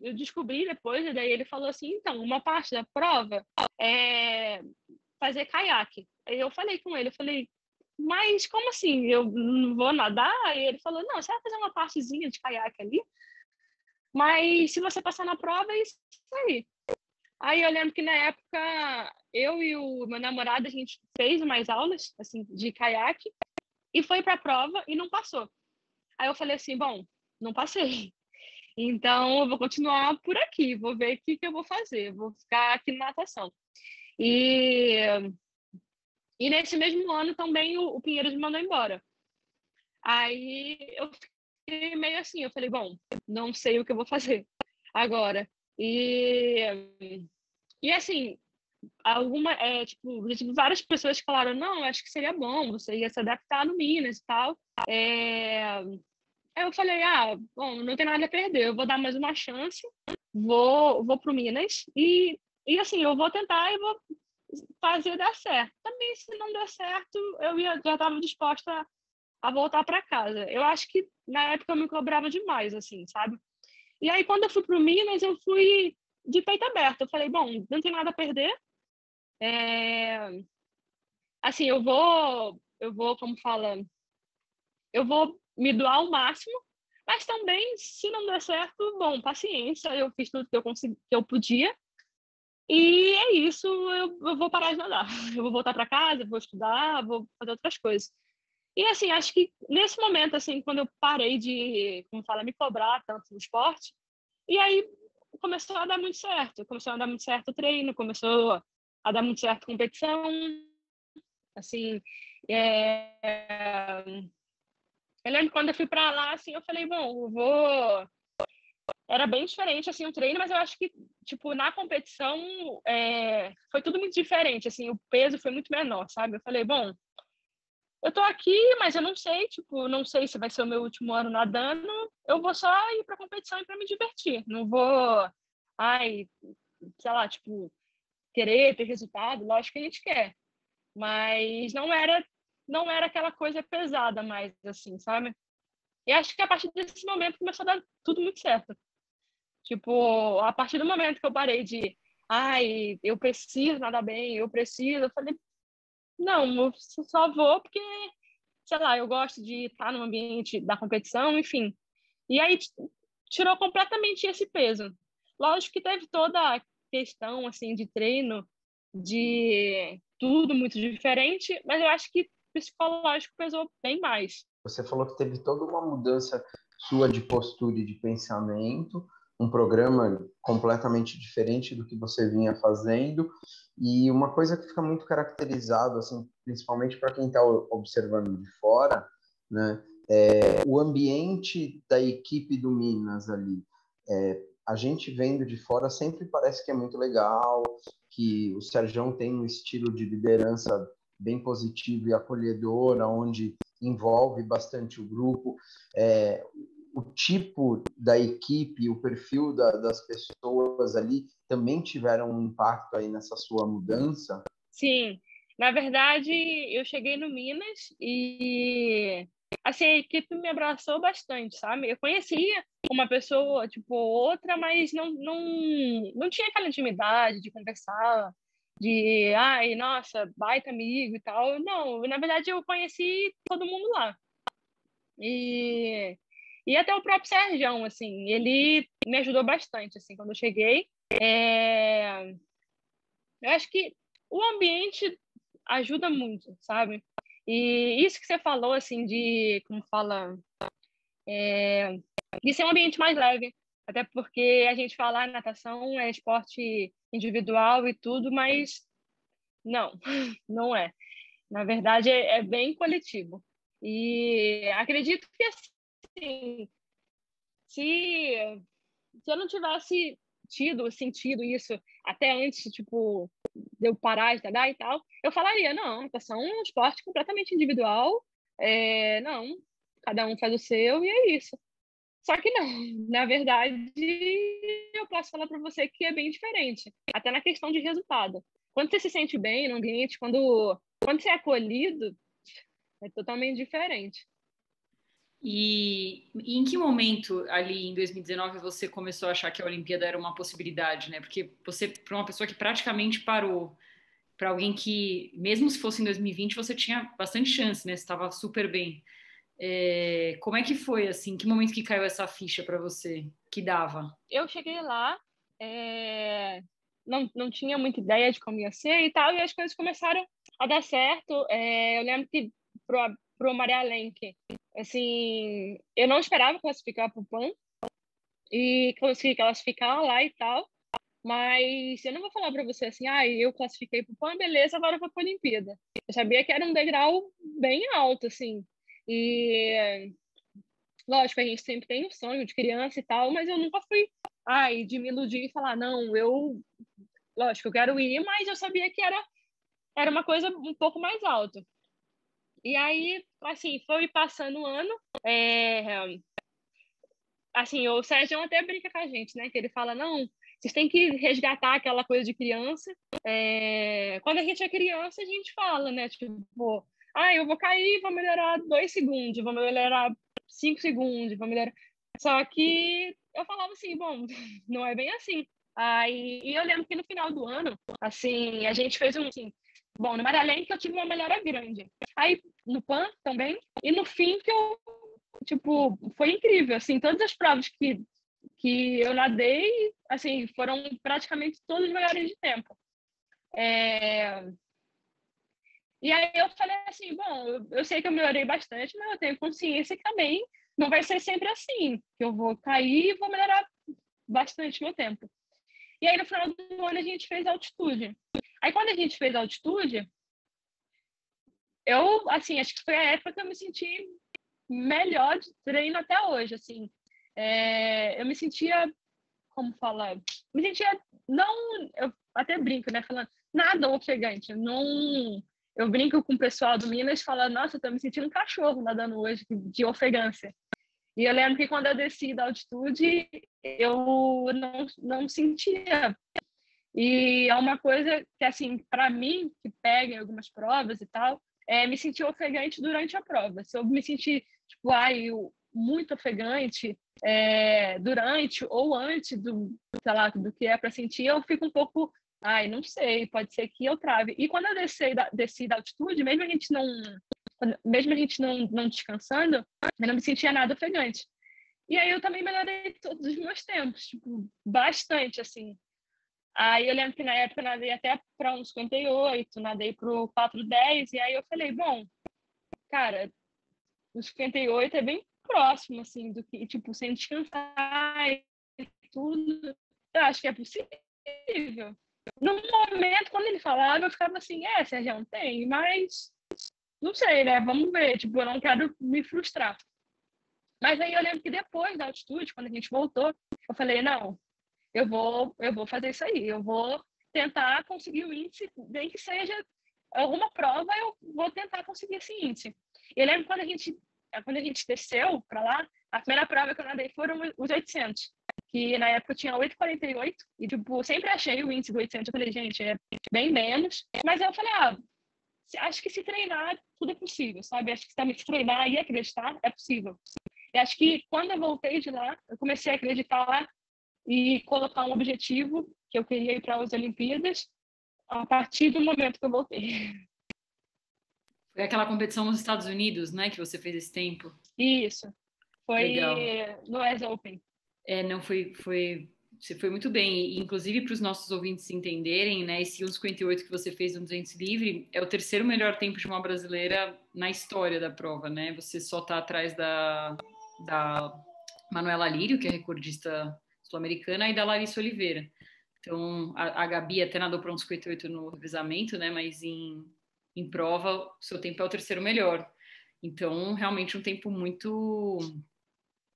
eu descobri depois, e daí ele falou assim, então, uma parte da prova é fazer caiaque. Aí eu falei com ele, eu falei, mas como assim? Eu não vou nadar? E ele falou, não, você vai fazer uma partezinha de caiaque ali, mas se você passar na prova, é isso aí. Aí eu lembro que na época eu e o meu namorado a gente fez umas aulas assim de caiaque e foi para a prova e não passou. Aí eu falei assim, bom, não passei. Então eu vou continuar por aqui, vou ver o que que eu vou fazer, vou ficar aqui na natação. E e nesse mesmo ano também o Pinheiros me mandou embora. Aí eu fiquei meio assim, eu falei, bom, não sei o que eu vou fazer agora. E assim, tipo, eu tive várias pessoas que falaram, não, acho que seria bom, você ia se adaptar no Minas e tal. Aí eu falei, bom, não tem nada a perder, eu vou dar mais uma chance, vou pro Minas e assim, eu vou tentar e vou fazer dar certo. Também, se não der certo, já estava disposta a voltar para casa. Eu acho que na época eu me cobrava demais, assim, sabe? E aí, quando eu fui pro Minas, eu fui de peito aberto. Eu falei, bom, não tem nada a perder. É, assim, como fala, eu vou me doar ao máximo, mas também, se não der certo, bom, paciência, eu fiz tudo que eu consegui, que eu podia, e é isso, eu vou parar de nadar. Eu vou voltar para casa, vou estudar, vou fazer outras coisas. E assim, acho que nesse momento, assim, quando eu parei de, como fala, me cobrar tanto no esporte, e aí começou a dar muito certo. Começou a dar muito certo o treino, começou a dar muito certo a competição, assim, eu lembro quando eu fui para lá, assim, eu falei, bom, eu vou. Era bem diferente, assim, o treino, mas eu acho que, tipo, na competição, foi tudo muito diferente, assim, o peso foi muito menor, sabe? Eu falei, bom, eu tô aqui, mas eu não sei, tipo, não sei se vai ser o meu último ano nadando, eu vou só ir pra competição e para me divertir. Não vou, ai, sei lá, tipo, querer ter resultado, lógico que a gente quer, mas não era aquela coisa pesada mais, assim, sabe? E acho que a partir desse momento começou a dar tudo muito certo. Tipo, a partir do momento que eu parei de, ai, eu preciso nadar bem, eu preciso, eu falei, não, eu só vou porque, sei lá, eu gosto de estar no ambiente da competição, enfim. E aí tirou completamente esse peso. Lógico que teve toda a questão, assim, de treino, de tudo muito diferente, mas eu acho que psicológico pesou bem mais. Você falou que teve toda uma mudança sua de postura e de pensamento, um programa completamente diferente do que você vinha fazendo, e uma coisa que fica muito caracterizado, assim, principalmente para quem está observando de fora, né, o ambiente da equipe do Minas ali. A gente vendo de fora sempre parece que é muito legal, que o Serjão tem um estilo de liderança bem positivo e acolhedor, onde envolve bastante o grupo. o tipo da equipe, o perfil das pessoas ali também tiveram um impacto aí nessa sua mudança? Sim, na verdade, eu cheguei no Minas e assim, a equipe me abraçou bastante, sabe? Eu conhecia uma pessoa, tipo, outra, mas não tinha aquela intimidade de conversar, de, ai, nossa, baita amigo e tal. Não, na verdade, eu conheci todo mundo lá. E, e até o próprio Sergião, assim, ele me ajudou bastante, assim, quando eu cheguei. Eu acho que o ambiente ajuda muito, sabe? E isso que você falou, assim, de, como fala, de ser um ambiente mais leve. Até porque a gente fala, natação é esporte individual e tudo, mas não, não é. Na verdade, é bem coletivo. E acredito que, assim, se se eu não tivesse sentido isso até antes, tipo, de eu parar de nadar e tal, eu falaria, não, natação é um esporte completamente individual, não, cada um faz o seu e é isso. Só que não, na verdade, eu posso falar para você que é bem diferente, até na questão de resultado. Quando você se sente bem no ambiente, quando você é acolhido, é totalmente diferente. E em que momento ali em 2019 você começou a achar que a Olimpíada era uma possibilidade, né? Porque você, para uma pessoa que praticamente parou, para alguém que, mesmo se fosse em 2020, você tinha bastante chance, né? Você estava super bem. Como é que foi, assim? Que momento que caiu essa ficha para você? Que dava? Eu cheguei lá, não tinha muita ideia de como ia ser e tal, e as coisas começaram a dar certo. Eu lembro que pro Maria Lenk, assim, eu não esperava classificar pro PAN e consegui classificar lá e tal, mas eu não vou falar para você assim, eu classifiquei pro PAN, beleza, agora eu vou para a Olimpíada. Eu sabia que era um degrau bem alto, assim, e lógico, a gente sempre tem um sonho de criança e tal, mas eu nunca fui, de me iludir e falar, não, lógico, eu quero ir, mas eu sabia que era uma coisa um pouco mais alta. E aí, assim, foi passando o ano, assim, o Sérgio até brinca com a gente, né, que ele fala, não, vocês têm que resgatar aquela coisa de criança. Quando a gente é criança, a gente fala, né, tipo, eu vou cair, vou melhorar 2 segundos, vou melhorar 5 segundos, vou melhorar. Só que eu falava assim, bom, não é bem assim. E eu lembro que no final do ano, assim, a gente fez assim, bom, no Maria que eu tive uma melhora grande. Aí no PAN também, e no fim que eu, tipo, foi incrível, assim, todas as provas que eu nadei, assim, foram praticamente todas melhores de tempo. E aí eu falei assim, bom, eu sei que eu melhorei bastante, mas eu tenho consciência que também não vai ser sempre assim, que eu vou cair e vou melhorar bastante meu tempo. E aí no final do ano a gente fez altitude. Aí quando a gente fez altitude, eu, assim, acho que foi a época que eu me senti melhor de treino até hoje, assim. Eu me sentia, como falar, me sentia, não, eu até brinco, né, falando, nada ofegante, não, eu brinco com o pessoal do Minas falando, nossa, eu tô me sentindo um cachorro nadando hoje, de ofegância. E eu lembro que quando eu desci da altitude, eu não sentia. E é uma coisa que, assim, para mim, que pega em algumas provas e tal, me sentir ofegante durante a prova. Se eu me sentir, tipo, muito ofegante durante ou antes sei lá, do que é para sentir, eu fico um pouco, não sei, pode ser que eu trave. E quando eu desci da altitude, mesmo a gente não descansando, eu não me sentia nada ofegante. E aí eu também melhorei todos os meus tempos, tipo, bastante, assim. Aí eu lembro que na época eu nadei até para uns 58, nadei para o 4:10, e aí eu falei, bom, cara, os 58 é bem próximo, assim, do que, tipo, sem descansar e tudo. Eu acho que é possível. No momento, quando ele falava, eu ficava assim, Sérgio, tem, mas não sei, né? Vamos ver, tipo, eu não quero me frustrar. Mas aí eu lembro que depois da altitude, quando a gente voltou, eu falei, não, eu vou fazer isso aí, eu vou tentar conseguir o índice, nem que seja alguma prova, eu vou tentar conseguir esse índice. Eu lembro quando a gente desceu para lá, A primeira prova que eu nadei foram os 800, que na época eu tinha 8,48 e, tipo, sempre achei o índice do 800. Eu falei, gente, é bem menos. Mas eu falei, acho que se treinar, tudo é possível, sabe? Acho que também se treinar e acreditar é possível. E acho que quando eu voltei de lá, eu comecei a acreditar e colocar um objetivo que eu queria ir para as Olimpíadas a partir do momento que eu voltei. Foi aquela competição nos Estados Unidos, né, que você fez esse tempo? Isso. Foi Legal. no US Open. Não você foi muito bem. E, inclusive, para os nossos ouvintes entenderem, né, esse 1,58 que você fez no 200 livre é o terceiro melhor tempo de uma brasileira na história da prova, né? Você só está atrás da Manuela Lírio, que é recordista sul-americana, e da Larissa Oliveira. Então, a Gabi até nadou para 1,58 no revezamento, né? Mas em prova, o seu tempo é o terceiro melhor. Então, realmente um tempo muito,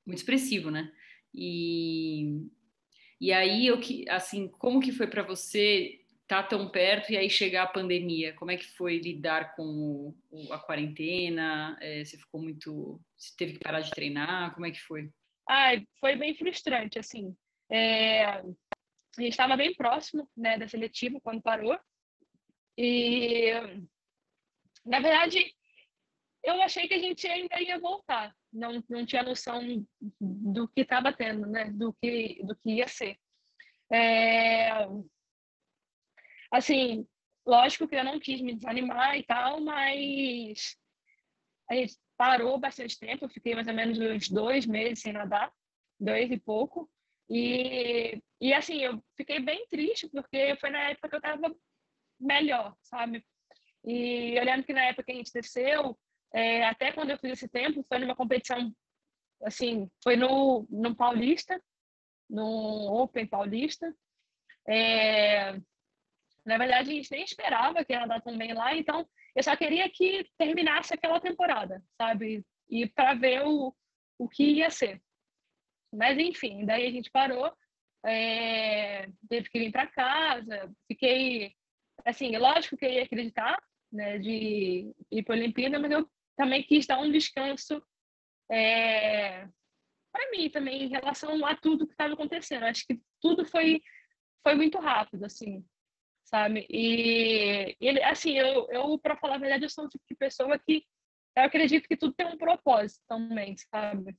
muito expressivo, né? E aí, assim, como que foi para você estar tão perto e aí chegar a pandemia? Como é que foi lidar com a quarentena? Você ficou muito... Você teve que parar de treinar? Como é que foi? Foi bem frustrante, assim. A gente estava bem próximo, né, da seletiva quando parou. E, na verdade, eu achei que a gente ainda ia voltar. Não tinha noção do que estava tendo, né, do que ia ser. Assim, lógico que eu não quis me desanimar e tal, mas a gente parou bastante tempo. Eu fiquei mais ou menos uns 2 meses sem nadar, 2 e pouco. E assim, eu fiquei bem triste, porque foi na época que eu estava melhor, sabe? E eu lembro que na época que a gente desceu, até quando eu fiz esse tempo, foi numa competição, assim, foi no Paulista, no Open Paulista. Na verdade, a gente nem esperava que ia nadar tão bem lá, então eu só queria que terminasse aquela temporada, sabe? E para ver o que ia ser. Mas, enfim, daí a gente parou, teve que vir para casa, fiquei, assim, lógico que eu ia acreditar, né, de ir para a Olimpíada, mas eu também quis dar um descanso para mim também em relação a tudo que estava acontecendo. Acho que tudo foi muito rápido, assim, sabe? E ele, assim, eu para falar a verdade, eu sou o tipo de pessoa que eu acredito que tudo tem um propósito também, sabe?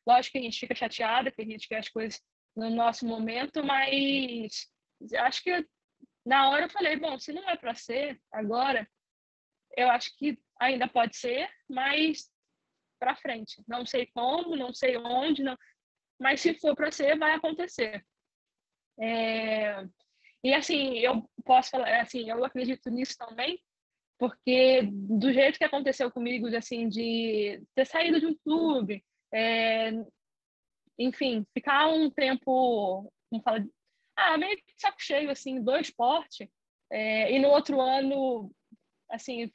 Lógico que a gente fica chateada, que a gente quer as coisas no nosso momento, mas acho que na hora eu falei, bom, se não é para ser agora, eu acho que ainda pode ser, mas para frente. Não sei como, não sei onde, não, mas se for para ser, vai acontecer. E assim, eu posso falar, assim, eu acredito nisso também, porque do jeito que aconteceu comigo, assim, de ter saído de um clube, enfim, ficar um tempo, como fala, meio que de saco cheio, assim, do esporte, e no outro ano, assim,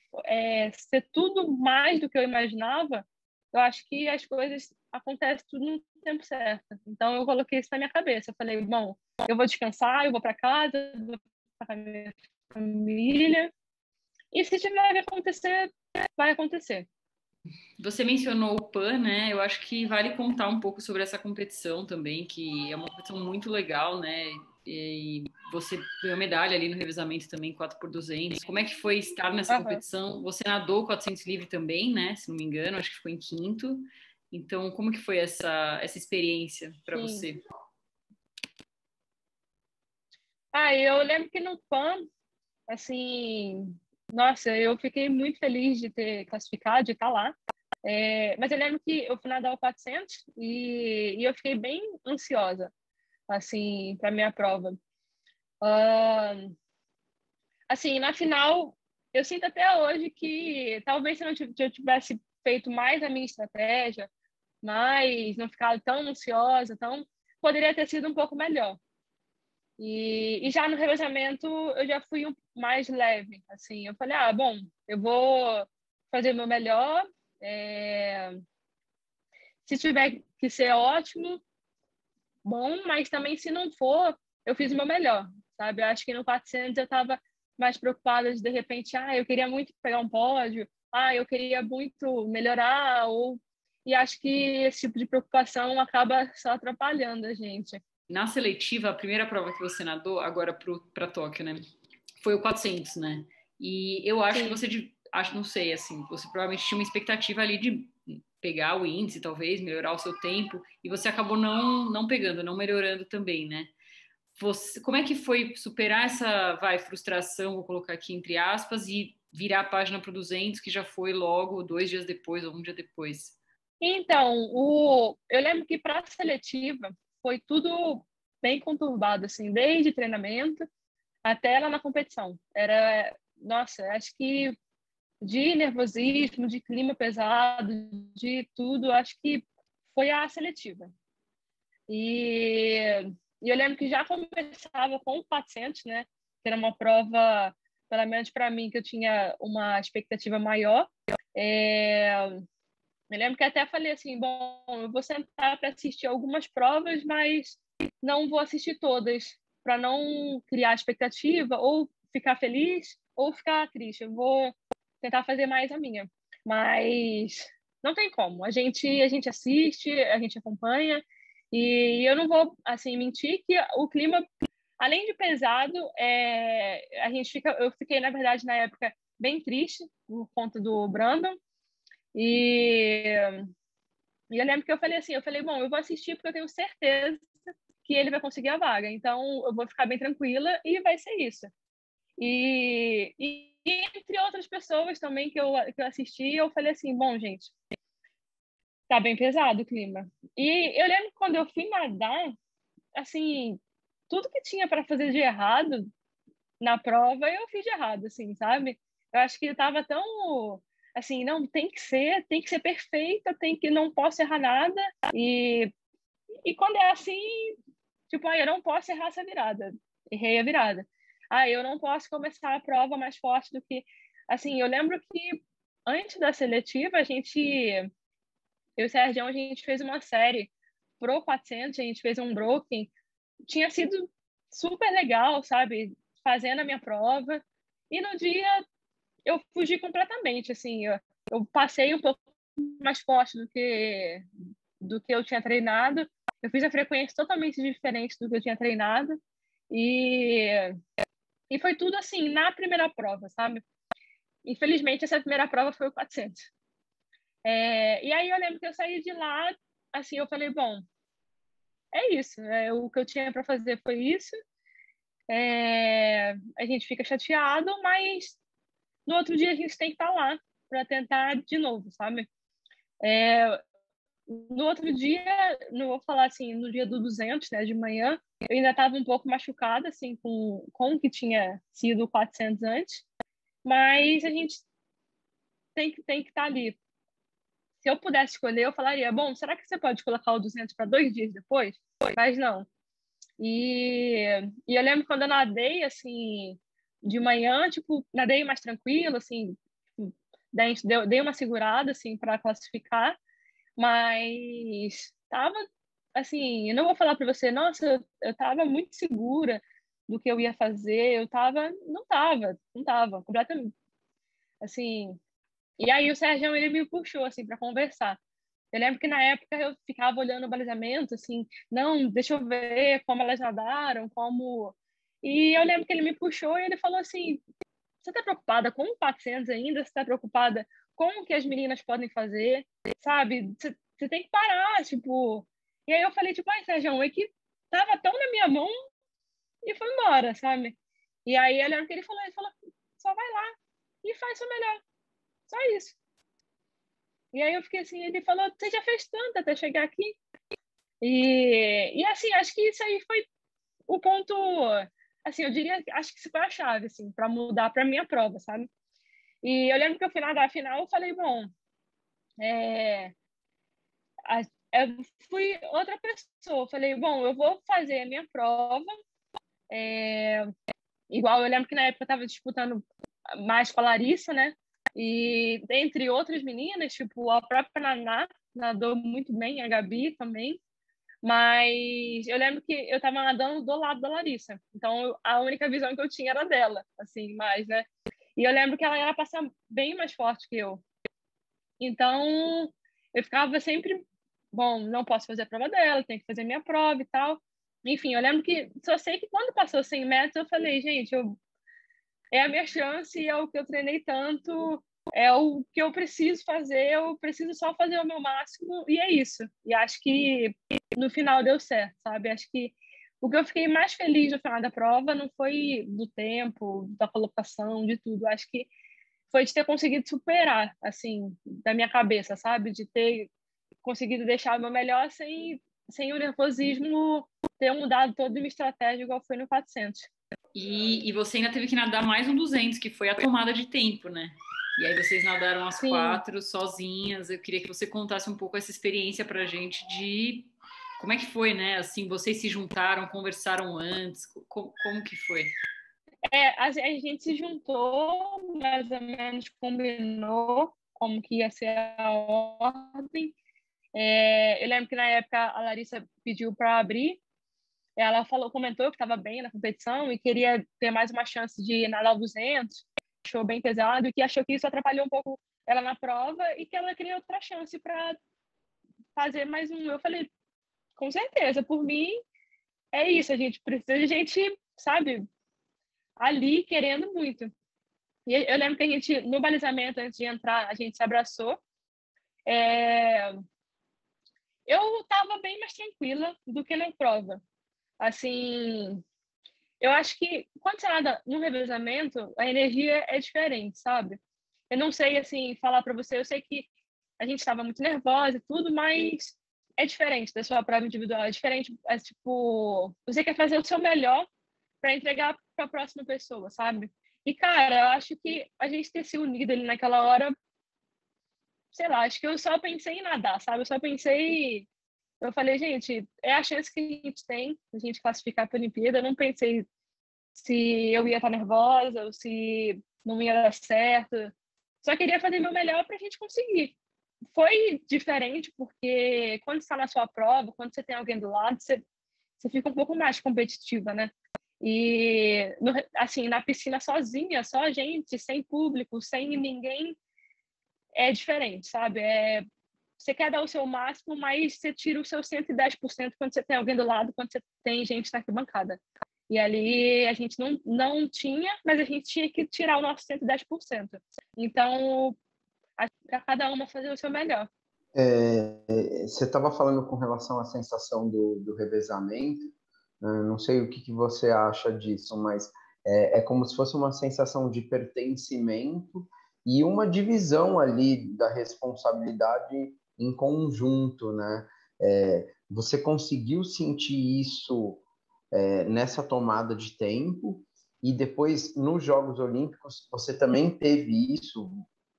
ser tudo mais do que eu imaginava, eu acho que as coisas acontecem tudo no tempo certo. Então, eu coloquei isso na minha cabeça. Eu falei, bom, eu vou descansar, eu vou para casa, vou para minha família, e se tiver que acontecer, vai acontecer. Você mencionou o PAN, né? Eu acho que vale contar um pouco sobre essa competição também, que é uma competição muito legal, né? E você ganhou medalha ali no revezamento também, 4x200. Como é que foi estar nessa competição? Você nadou 400 livre também, né? Se não me engano, acho que ficou em quinto. Então, como que foi essa experiência para você? Eu lembro que no PAN, assim, nossa, eu fiquei muito feliz de ter classificado, de estar lá. Mas eu lembro que eu fui nadar o 400 e eu fiquei bem ansiosa, assim, para minha prova. Assim, na final, eu sinto até hoje que talvez se eu tivesse feito mais a minha estratégia, mas não ficado tão ansiosa, poderia ter sido um pouco melhor. E já no revezamento eu já fui mais leve, assim, eu falei, bom, eu vou fazer o meu melhor, se tiver que ser ótimo, bom, mas também se não for, eu fiz o meu melhor, sabe? Eu acho que no 400 eu estava mais preocupada de repente, eu queria muito pegar um pódio, eu queria muito melhorar, ou e acho que esse tipo de preocupação acaba só atrapalhando a gente. Na seletiva, a primeira prova que você nadou, agora para Tóquio, né? Foi o 400, né? E eu acho que Sim. você, acho, não sei, assim, você provavelmente tinha uma expectativa ali de pegar o índice, talvez, melhorar o seu tempo, e você acabou não pegando, não melhorando também, né? Você, como é que foi superar essa, frustração, vou colocar aqui entre aspas, e virar a página para o 200, que já foi logo 2 dias depois ou um dia depois? Então, eu lembro que para a seletiva foi tudo bem conturbado, assim, desde treinamento até lá na competição. Nossa, acho que de nervosismo, de clima pesado, de tudo, acho que foi a seletiva. E, e eu lembro que já começava com o 400, né? Que era uma prova, pelo menos para mim, que eu tinha uma expectativa maior. Eu lembro que até falei assim, bom, eu vou sentar para assistir algumas provas, mas não vou assistir todas, para não criar expectativa, ou ficar feliz, ou ficar triste. Eu vou tentar fazer mais a minha. Mas não tem como. A gente assiste, a gente acompanha, e eu não vou assim mentir que o clima, além de pesado, eu fiquei, na verdade, na época, bem triste por conta do Brandon. E e eu lembro que eu falei, bom, eu vou assistir porque eu tenho certeza que ele vai conseguir a vaga. Então, eu vou ficar bem tranquila e vai ser isso. E entre outras pessoas também que eu assisti, eu falei assim, bom, gente, tá bem pesado o clima. E eu lembro que quando eu fui nadar, assim, tudo que tinha para fazer de errado na prova, eu fiz de errado, assim, sabe? Eu acho que eu tava tão assim, não, tem que ser perfeita, não posso errar nada. E quando é assim, tipo, eu não posso errar essa virada. Errei a virada. Eu não posso começar a prova mais forte do que. Assim, eu lembro que antes da seletiva, eu e o Sérgio, a gente fez uma série pro 400, a gente fez um broken. Tinha sido super legal, sabe? Fazendo a minha prova. E no dia eu fugi completamente, assim, eu passei um pouco mais forte do que eu tinha treinado. Eu fiz a frequência totalmente diferente do que eu tinha treinado. E, e foi tudo assim, na primeira prova, sabe? Infelizmente, essa primeira prova foi o 400. E aí eu lembro que eu saí de lá, assim, eu falei, bom, é isso. O que eu tinha para fazer foi isso. A gente fica chateado, mas no outro dia a gente tem que estar lá para tentar de novo, sabe? No outro dia, não vou falar assim, no dia do 200, né, de manhã, eu ainda estava um pouco machucada, assim, com o que tinha sido o 400 antes, mas a gente tem que estar ali. Se eu pudesse escolher, eu falaria, bom, será que você pode colocar o 200 para 2 dias depois? Mas não. E eu lembro quando eu nadei, assim, de manhã, tipo, nadei mais tranquilo, assim, dei uma segurada, assim, para classificar, mas tava assim, eu não vou falar para você, nossa, eu tava muito segura do que eu ia fazer, não tava, completamente, assim. E aí o Sérgio, ele me puxou, assim, para conversar. Eu lembro que na época eu ficava olhando o balizamento, assim, não, deixa eu ver como elas nadaram, como... E eu lembro que ele me puxou e ele falou assim, você está preocupada com o 400 ainda? Você está preocupada com o que as meninas podem fazer? Sabe? Você tem que parar, tipo... E aí eu falei, tipo, ai, Sérgio, é que tava tão na minha mão e foi embora, sabe? E aí eu lembro que ele falou, só vai lá e faz o melhor. Só isso. E aí eu fiquei assim, ele falou, você já fez tanto até chegar aqui? E assim, acho que isso aí foi o ponto, assim, eu diria, acho que isso foi a chave, assim, para mudar para minha prova, sabe? E eu lembro que eu fui nadar a final, eu falei, bom, é, eu fui outra pessoa. Eu falei, bom, eu vou fazer a minha prova. É, igual eu lembro que na época eu estava disputando mais com a Larissa, né? E entre outras meninas, tipo, a própria Naná nadou muito bem, a Gabi também. Mas eu lembro que eu estava nadando do lado da Larissa. Então a única visão que eu tinha era dela, assim, mais, né? E eu lembro que ela ia passar bem mais forte que eu. Então eu ficava sempre, bom, não posso fazer a prova dela, tenho que fazer minha prova e tal. Enfim, eu lembro que só sei que quando passou 100 metros, eu falei, gente, é a minha chance, é o que eu treinei tanto, é o que eu preciso fazer, eu preciso só fazer o meu máximo, e é isso. E acho que no final deu certo, sabe? Acho que o que eu fiquei mais feliz no final da prova não foi do tempo, da colocação, de tudo. Acho que foi de ter conseguido superar, assim, da minha cabeça, sabe? De ter conseguido deixar o meu melhor sem o nervosismo ter mudado toda a minha estratégia, igual foi no 400. E você ainda teve que nadar mais um 200, que foi a tomada de tempo, né? E aí vocês nadaram as Sim. 4 sozinhas. Eu queria que você contasse um pouco essa experiência pra gente de como é que foi, né? Assim, vocês se juntaram, conversaram antes, como que foi? A gente se juntou, mais ou menos combinou como que ia ser a ordem. Eu lembro que na época a Larissa pediu para abrir, ela comentou que estava bem na competição e queria ter mais uma chance de nadar o 200, achou bem pesado e que achou que isso atrapalhou um pouco ela na prova e que ela queria outra chance para fazer mais um. Eu falei, com certeza, por mim é isso, a gente precisa de gente, sabe, ali querendo muito. E eu lembro que a gente, no balizamento, antes de entrar, a gente se abraçou. Eu estava bem mais tranquila do que na prova. Assim, eu acho que quando você nada no revezamento, a energia é diferente, sabe? Eu não sei, assim, falar para você, eu sei que a gente estava muito nervosa e tudo, mas é diferente da sua prova individual, é diferente, é tipo, você quer fazer o seu melhor para entregar para a próxima pessoa, sabe? E, cara, eu acho que a gente ter se unido ali naquela hora, sei lá, acho que eu só pensei em nadar, sabe? Eu falei, gente, é a chance que a gente tem, a gente classificar para a Olimpíada. Eu não pensei se eu ia estar nervosa ou se não ia dar certo. Só queria fazer meu melhor para a gente conseguir. Foi diferente porque quando você está na sua prova, quando você tem alguém do lado, você fica um pouco mais competitiva, né? E, assim, na piscina sozinha, só a gente, sem público, sem ninguém, é diferente, sabe? Você quer dar o seu máximo, mas você tira o seu 110% quando você tem alguém do lado, quando você tem gente na arquibancada. E ali a gente não tinha, mas a gente tinha que tirar o nosso 110%. Então, para cada uma fazer o seu melhor. Você estava falando com relação à sensação do revezamento, não sei o que você acha disso, mas é como se fosse uma sensação de pertencimento e uma divisão ali da responsabilidade em conjunto, né? Você conseguiu sentir isso nessa tomada de tempo e depois nos Jogos Olímpicos você também teve isso,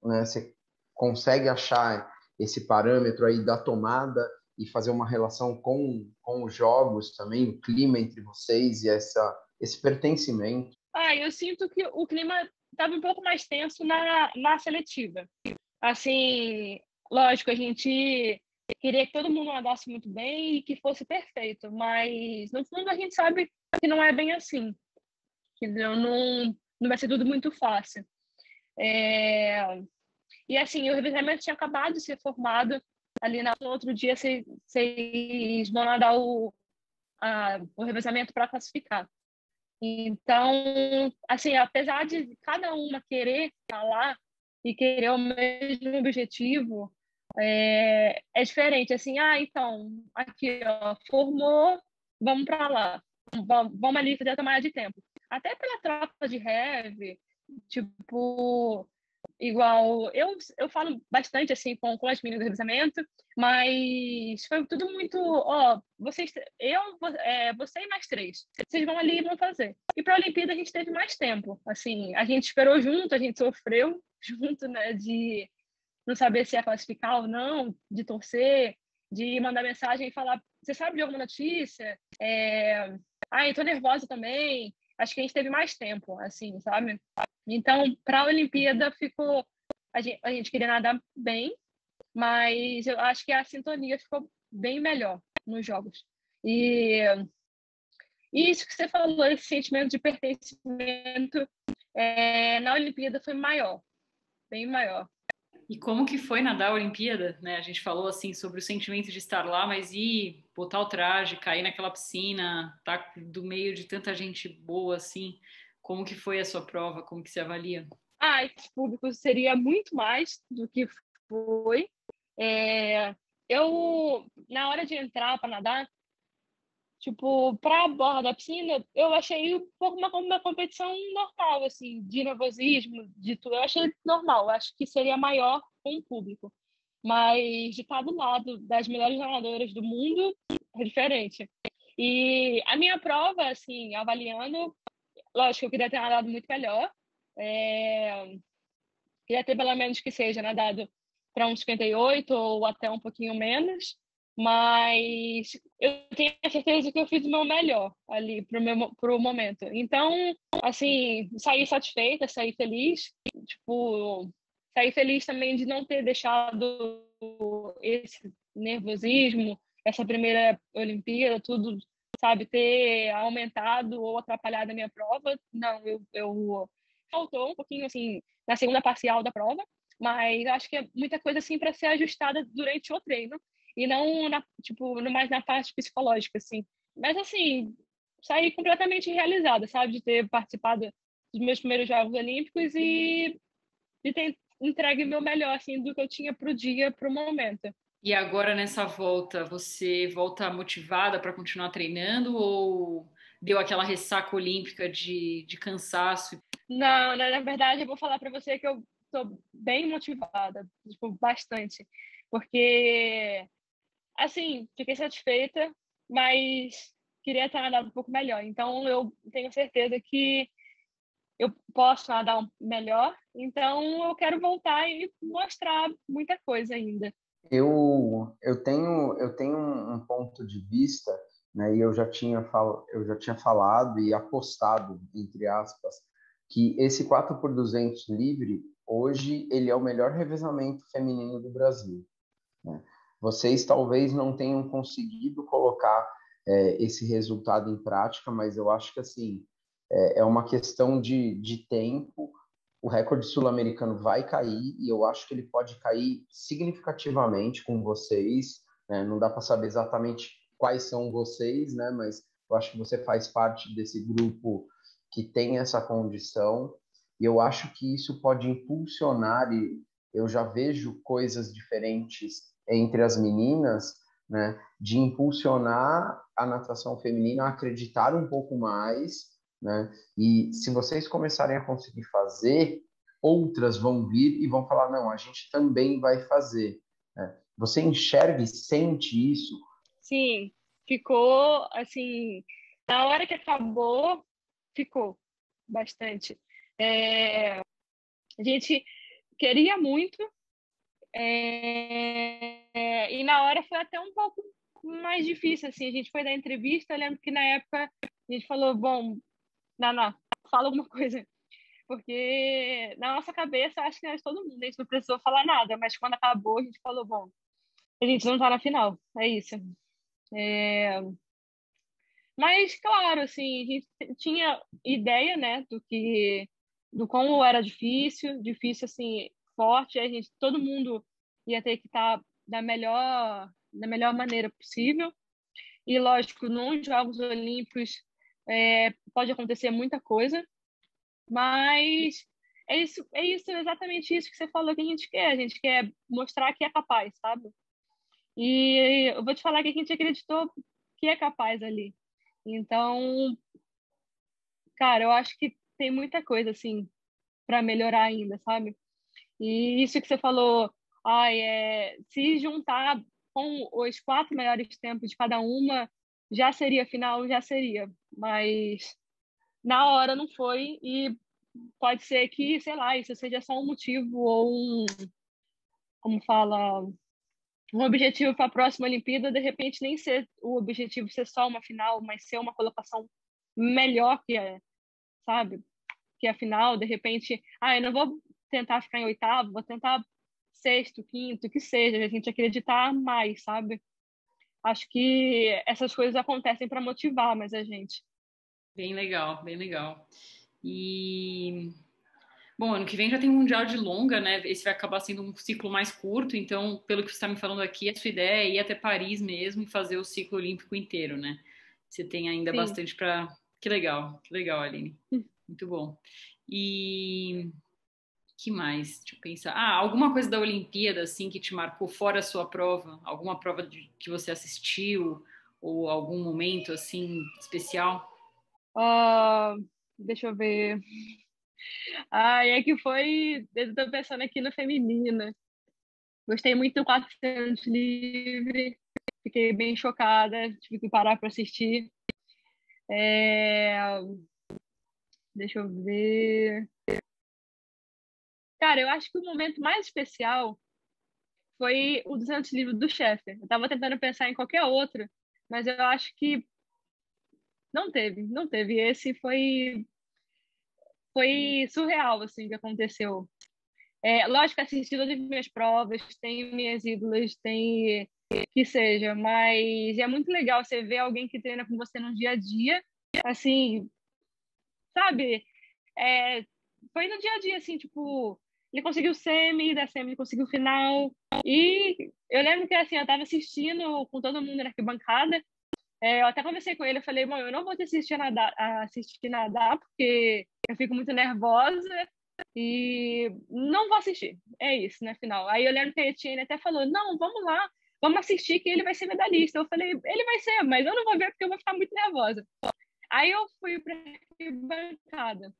né? Você consegue achar esse parâmetro aí da tomada e fazer uma relação com os jogos também, o clima entre vocês e esse pertencimento. Eu sinto que o clima estava um pouco mais tenso na seletiva. Assim, lógico, a gente queria que todo mundo nadasse muito bem e que fosse perfeito, mas no fundo a gente sabe que não é bem assim, que não vai ser tudo muito fácil. E assim, o revezamento tinha acabado de ser formado, ali no outro dia vocês vão nadar o revezamento para classificar. Então, assim, apesar de cada uma querer estar lá e querer o mesmo objetivo, é diferente. Assim, então, aqui, ó, formou, vamos para lá. Vamos ali fazer a tomada de tempo. Até pela troca de heavy, tipo, igual, eu falo bastante, assim, com as meninas do revezamento, mas foi tudo muito, ó, você e mais 3. Vocês vão ali e vão fazer. E para a Olimpíada a gente teve mais tempo, assim, a gente esperou junto, a gente sofreu junto, né, de não saber se ia classificar ou não, de torcer, de mandar mensagem e falar, você sabe de alguma notícia? Eu tô nervosa também. Acho que a gente teve mais tempo, assim, sabe? Então, para a Olimpíada ficou, a gente queria nadar bem, mas eu acho que a sintonia ficou bem melhor nos jogos. E isso que você falou, esse sentimento de pertencimento na Olimpíada foi maior, bem maior. E como que foi nadar a Olimpíada, né? A gente falou assim sobre o sentimento de estar lá, mas e botar o traje, cair naquela piscina, tá do meio de tanta gente boa assim, como que foi a sua prova? Como que se avalia? Esse público seria muito mais do que foi. É, eu, na hora de entrar para nadar, tipo, para a borda da piscina, eu achei um pouco uma competição normal, assim, de nervosismo, de tudo. Eu achei normal, eu acho que seria maior com o público. Mas de estar do lado das melhores nadadoras do mundo é diferente. E a minha prova, assim, avaliando, lógico, eu queria ter nadado muito melhor. É, queria ter pelo menos que seja nadado para uns 58 ou até um pouquinho menos, mas eu tenho a certeza que eu fiz o meu melhor ali pro momento. Então, assim, saí satisfeita, saí feliz, tipo, saí feliz também de não ter deixado esse nervosismo, essa primeira Olimpíada, tudo, sabe, ter aumentado ou atrapalhado a minha prova. Não, eu faltou um pouquinho, assim, na segunda parcial da prova, mas acho que é muita coisa assim para ser ajustada durante o treino e não tipo, mais na parte psicológica assim. Mas assim, saí completamente realizada, sabe, de ter participado dos meus primeiros Jogos Olímpicos e de ter entregue meu melhor assim do que eu tinha pro dia, pro momento. E agora nessa volta, você volta motivada para continuar treinando ou deu aquela ressaca olímpica de cansaço? Não, na verdade, eu vou falar para você que eu estou bem motivada, tipo, bastante, porque assim, fiquei satisfeita, mas queria ter nadado um pouco melhor. Então, eu tenho certeza que eu posso nadar melhor. Então, eu quero voltar e mostrar muita coisa ainda. Eu tenho um ponto de vista, né, e eu já tinha falado e apostado, entre aspas, que esse 4x200 livre, hoje, ele é o melhor revezamento feminino do Brasil, né? Vocês talvez não tenham conseguido colocar esse resultado em prática, mas eu acho que assim é uma questão de tempo. O recorde sul-americano vai cair e eu acho que ele pode cair significativamente com vocês, né? Não dá para saber exatamente quais são vocês, né? Mas eu acho que você faz parte desse grupo que tem essa condição e eu acho que isso pode impulsionar e eu já vejo coisas diferentes entre as meninas, né? De impulsionar a natação feminina a acreditar um pouco mais, né? E se vocês começarem a conseguir fazer, outras vão vir e vão falar, não, a gente também vai fazer, né? Você enxerga e sente isso? Sim, ficou assim, na hora que acabou, ficou bastante. A gente queria muito, e na hora foi até um pouco mais difícil, assim, a gente foi dar entrevista, eu lembro que na época a gente falou, bom, Naná, fala alguma coisa, porque na nossa cabeça, acho que nós todo mundo, a gente não precisou falar nada, mas quando acabou, a gente falou, bom, a gente não tá na final, é isso. Mas, claro, assim, a gente tinha ideia, né, do como era difícil, assim, forte, a gente, todo mundo ia ter que estar da melhor maneira possível. E, lógico, nos Jogos Olímpicos pode acontecer muita coisa, mas é isso, exatamente isso que você falou que a gente quer. A gente quer mostrar que é capaz, sabe? E eu vou te falar que a gente acreditou que é capaz ali. Então, cara, eu acho que tem muita coisa, assim, para melhorar ainda, sabe? E isso que você falou, se juntar com os 4 melhores tempos de cada uma, já seria final, já seria. Mas na hora não foi e pode ser que, sei lá, isso seja só um motivo ou como fala, um objetivo para a próxima Olimpíada, de repente nem ser o objetivo ser só uma final, mas ser uma colocação melhor sabe? Que a final, de repente, eu não vou tentar ficar em oitavo, vou tentar sexto, quinto, que seja, a gente acreditar mais, sabe? Acho que essas coisas acontecem para motivar mais a gente. Bem legal, bem legal. E Bom, ano que vem já tem Mundial de longa, né? Esse vai acabar sendo um ciclo mais curto, então, pelo que você está me falando aqui, a sua ideia é ir até Paris mesmo e fazer o ciclo olímpico inteiro, né? Você tem ainda Sim. bastante para. Que legal, Aline. Muito bom. E que mais? Deixa eu pensar. Ah, alguma coisa da Olimpíada, assim, que te marcou fora a sua prova? Alguma prova que você assistiu? Ou algum momento, assim, especial? Ah, deixa eu ver. Ah, é que foi. Eu tô pensando aqui no feminino. Gostei muito do 400 livre. Fiquei bem chocada. Tive que parar para assistir. É, deixa eu ver. Cara, eu acho que o momento mais especial foi o 200 livros do Sheffer. Eu tava tentando pensar em qualquer outro, mas eu acho que não teve. Esse foi surreal, assim, que aconteceu. Lógico que assisti todas as minhas provas, tenho minhas ídolas, tem que seja, mas é muito legal você ver alguém que treina com você no dia a dia, assim, sabe? É, foi no dia a dia, assim, tipo, ele conseguiu semi, da semi ele conseguiu final, e eu lembro que, assim, eu tava assistindo com todo mundo na arquibancada, eu até conversei com ele, eu falei, bom, eu não vou te assistir nadar, porque eu fico muito nervosa e não vou assistir. É isso, né, final. Aí eu lembro que a Etienne até falou, não, vamos lá, vamos assistir que ele vai ser medalhista. Eu falei, ele vai ser, mas eu não vou ver porque eu vou ficar muito nervosa. Aí eu fui pra bancada.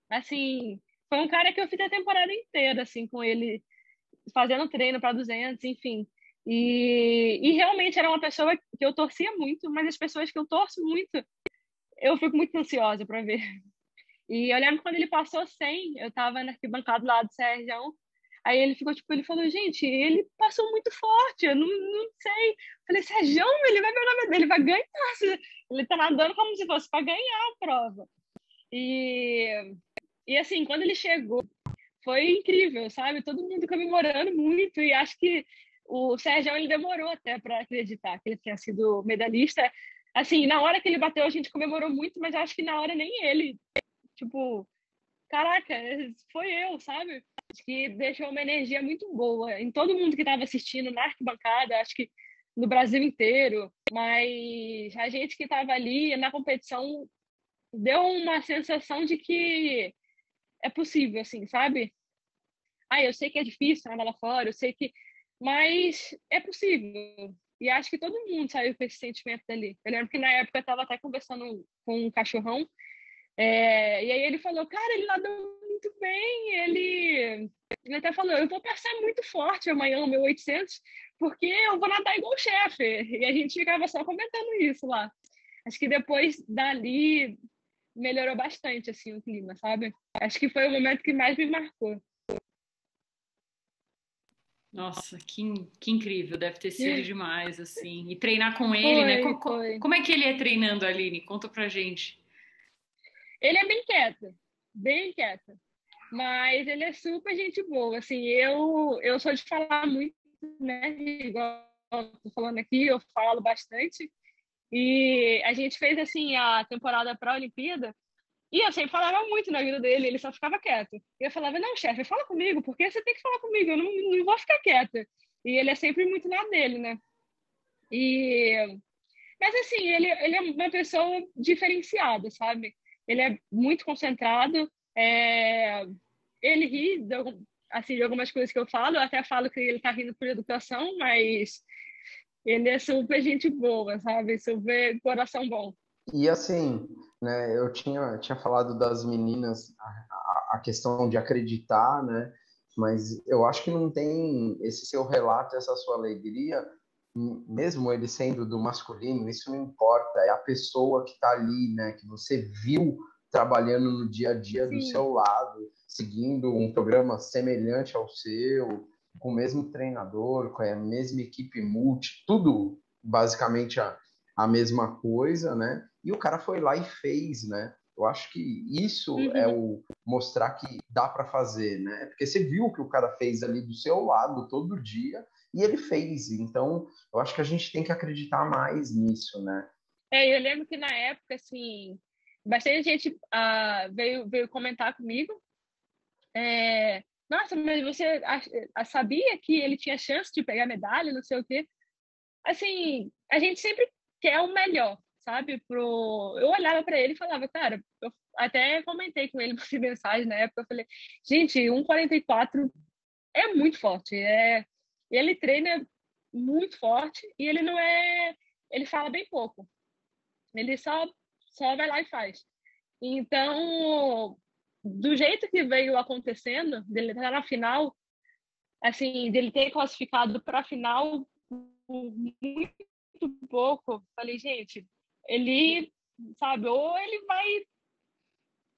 Assim, foi um cara que eu fiz a temporada inteira, assim, com ele, fazendo treino para 200, enfim. E realmente era uma pessoa que eu torcia muito, mas as pessoas que eu torço muito, eu fico muito ansiosa para ver. E eu lembro quando ele passou 100, eu tava na arquibancada lá do Sérgio, aí ele ficou tipo, ele falou, gente, ele passou muito forte, eu não sei. Eu falei, Sérgio, ele vai ganhar, ele vai ganhar, ele tá nadando como se fosse para ganhar a prova. E, e assim, quando ele chegou, foi incrível, sabe? Todo mundo comemorando muito e acho que o Sérgio ele demorou até para acreditar que ele tinha sido medalhista. Assim, na hora que ele bateu, a gente comemorou muito, mas acho que na hora nem ele, tipo, caraca, foi eu, sabe? Acho que deixou uma energia muito boa em todo mundo que estava assistindo na arquibancada, acho que no Brasil inteiro, mas a gente que estava ali na competição deu uma sensação de que é possível, assim, sabe? Eu sei que é difícil nadar lá fora, eu sei que. Mas é possível. E acho que todo mundo saiu com esse sentimento dali. Eu lembro que na época eu estava até conversando com um cachorrão, e aí ele falou, cara, ele nadou muito bem, ele até falou, eu vou passar muito forte amanhã no meu 800, porque eu vou nadar igual o chefe. E a gente ficava só comentando isso lá. Acho que depois dali melhorou bastante, assim, o clima, sabe? Acho que foi o momento que mais me marcou. Nossa, que incrível, deve ter sido demais, assim. E treinar com ele, né? Foi. Como é que ele é treinando, Aline? Conta pra gente. Ele é bem quieto, mas ele é super gente boa. Assim, eu sou de falar muito, né? Igual eu tô falando aqui, eu falo bastante. E a gente fez assim a temporada para a Olimpíada. E eu sempre falava muito na vida dele, ele só ficava quieto. E eu falava, não, chefe, fala comigo, porque você tem que falar comigo, eu não vou ficar quieta. E ele é sempre muito na dele, né? E mas assim, ele é uma pessoa diferenciada, sabe? Ele é muito concentrado, ele ri assim, de algumas coisas que eu falo, eu até falo que ele tá rindo por educação, mas ele é super gente boa, sabe? Super coração bom. E assim, né, eu tinha falado das meninas, a questão de acreditar, né? Mas eu acho que não tem esse seu relato, essa sua alegria, mesmo ele sendo do masculino, isso não importa, é a pessoa que está ali, né? Que você viu trabalhando no dia a dia do Sim, seu lado, seguindo um programa semelhante ao seu, com o mesmo treinador, com a mesma equipe multi, tudo basicamente a mesma coisa, né? E o cara foi lá e fez, né? Eu acho que isso é uhum. o mostrar que dá para fazer, né? Porque você viu o que o cara fez ali do seu lado todo dia e ele fez. Então, eu acho que a gente tem que acreditar mais nisso, né? Eu lembro que na época, assim, bastante gente veio comentar comigo. Nossa, mas você sabia que ele tinha chance de pegar medalha, não sei o quê. Assim, a gente sempre quer o melhor, sabe? Eu olhava para ele e falava, cara, eu até comentei com ele por mensagem na época, eu falei, gente, 1,44 é muito forte, ele treina muito forte e ele não é, ele fala bem pouco, ele só vai lá e faz. Então, do jeito que veio acontecendo, dele estar na final, assim, dele ter classificado para a final por muito pouco, falei, gente, ele, sabe, ou ele vai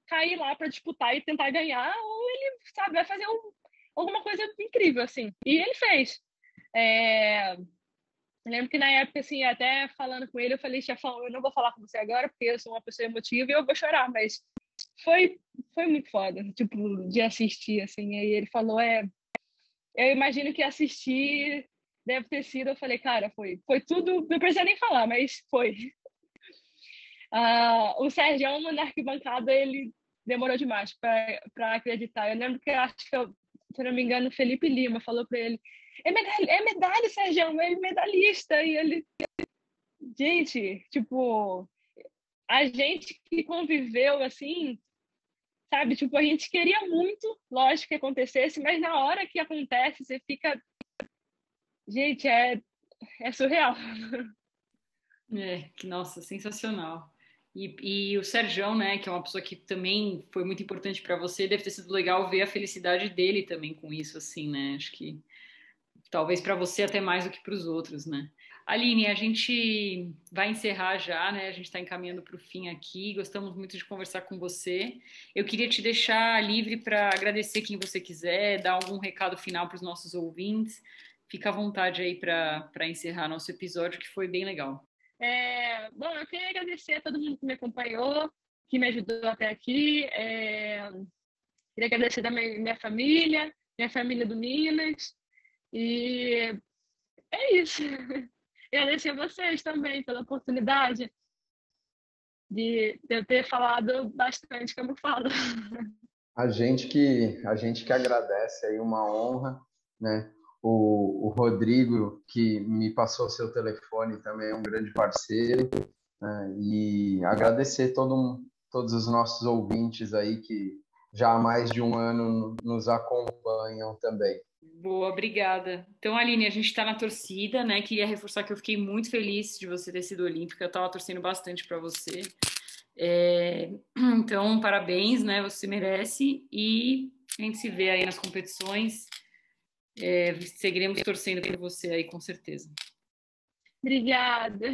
cair lá para disputar e tentar ganhar, ou ele, sabe, vai fazer alguma coisa incrível, assim. E ele fez. Eu lembro que na época, assim, até falando com ele, eu falei, chefão, eu não vou falar com você agora, porque eu sou uma pessoa emotiva e eu vou chorar, mas foi, foi muito foda, tipo, de assistir, assim. Aí ele falou, eu imagino que assistir deve ter sido, eu falei, cara, foi tudo, não precisa nem falar, mas foi. O Sérgio, na arquibancada, ele demorou demais para acreditar. Eu lembro que, acho que, se não me engano, o Felipe Lima falou para ele, é medalha, Sérgio, é medalhista. E ele, gente, tipo, a gente que conviveu assim, sabe, tipo, a gente queria muito, lógico, que acontecesse, mas na hora que acontece, você fica, gente, é surreal. Que nossa, sensacional. E o Serjão, né, que é uma pessoa que também foi muito importante para você, deve ter sido legal ver a felicidade dele também com isso, assim, né? Acho que talvez para você até mais do que para os outros, né? Aline, a gente vai encerrar já, né? A gente está encaminhando para o fim aqui. Gostamos muito de conversar com você. Eu queria te deixar livre para agradecer quem você quiser, dar algum recado final para os nossos ouvintes. Fica à vontade aí para encerrar nosso episódio, que foi bem legal. Bom, eu queria agradecer a todo mundo que me acompanhou, que me ajudou até aqui. Queria agradecer também minha família do Minas. E é isso. E agradecer a vocês também pela oportunidade de eu ter falado bastante, como eu falo. A gente que agradece aí, uma honra, né? O Rodrigo, que me passou seu telefone, também é um grande parceiro, né? E agradecer todos os nossos ouvintes aí que já há mais de um ano nos acompanham também. Boa, obrigada. Então, Aline, a gente está na torcida, né? Queria reforçar que eu fiquei muito feliz de você ter sido olímpica. Eu estava torcendo bastante para você. Então, parabéns, né? Você merece. E a gente se vê aí nas competições. Seguiremos torcendo por você aí, com certeza. Obrigada.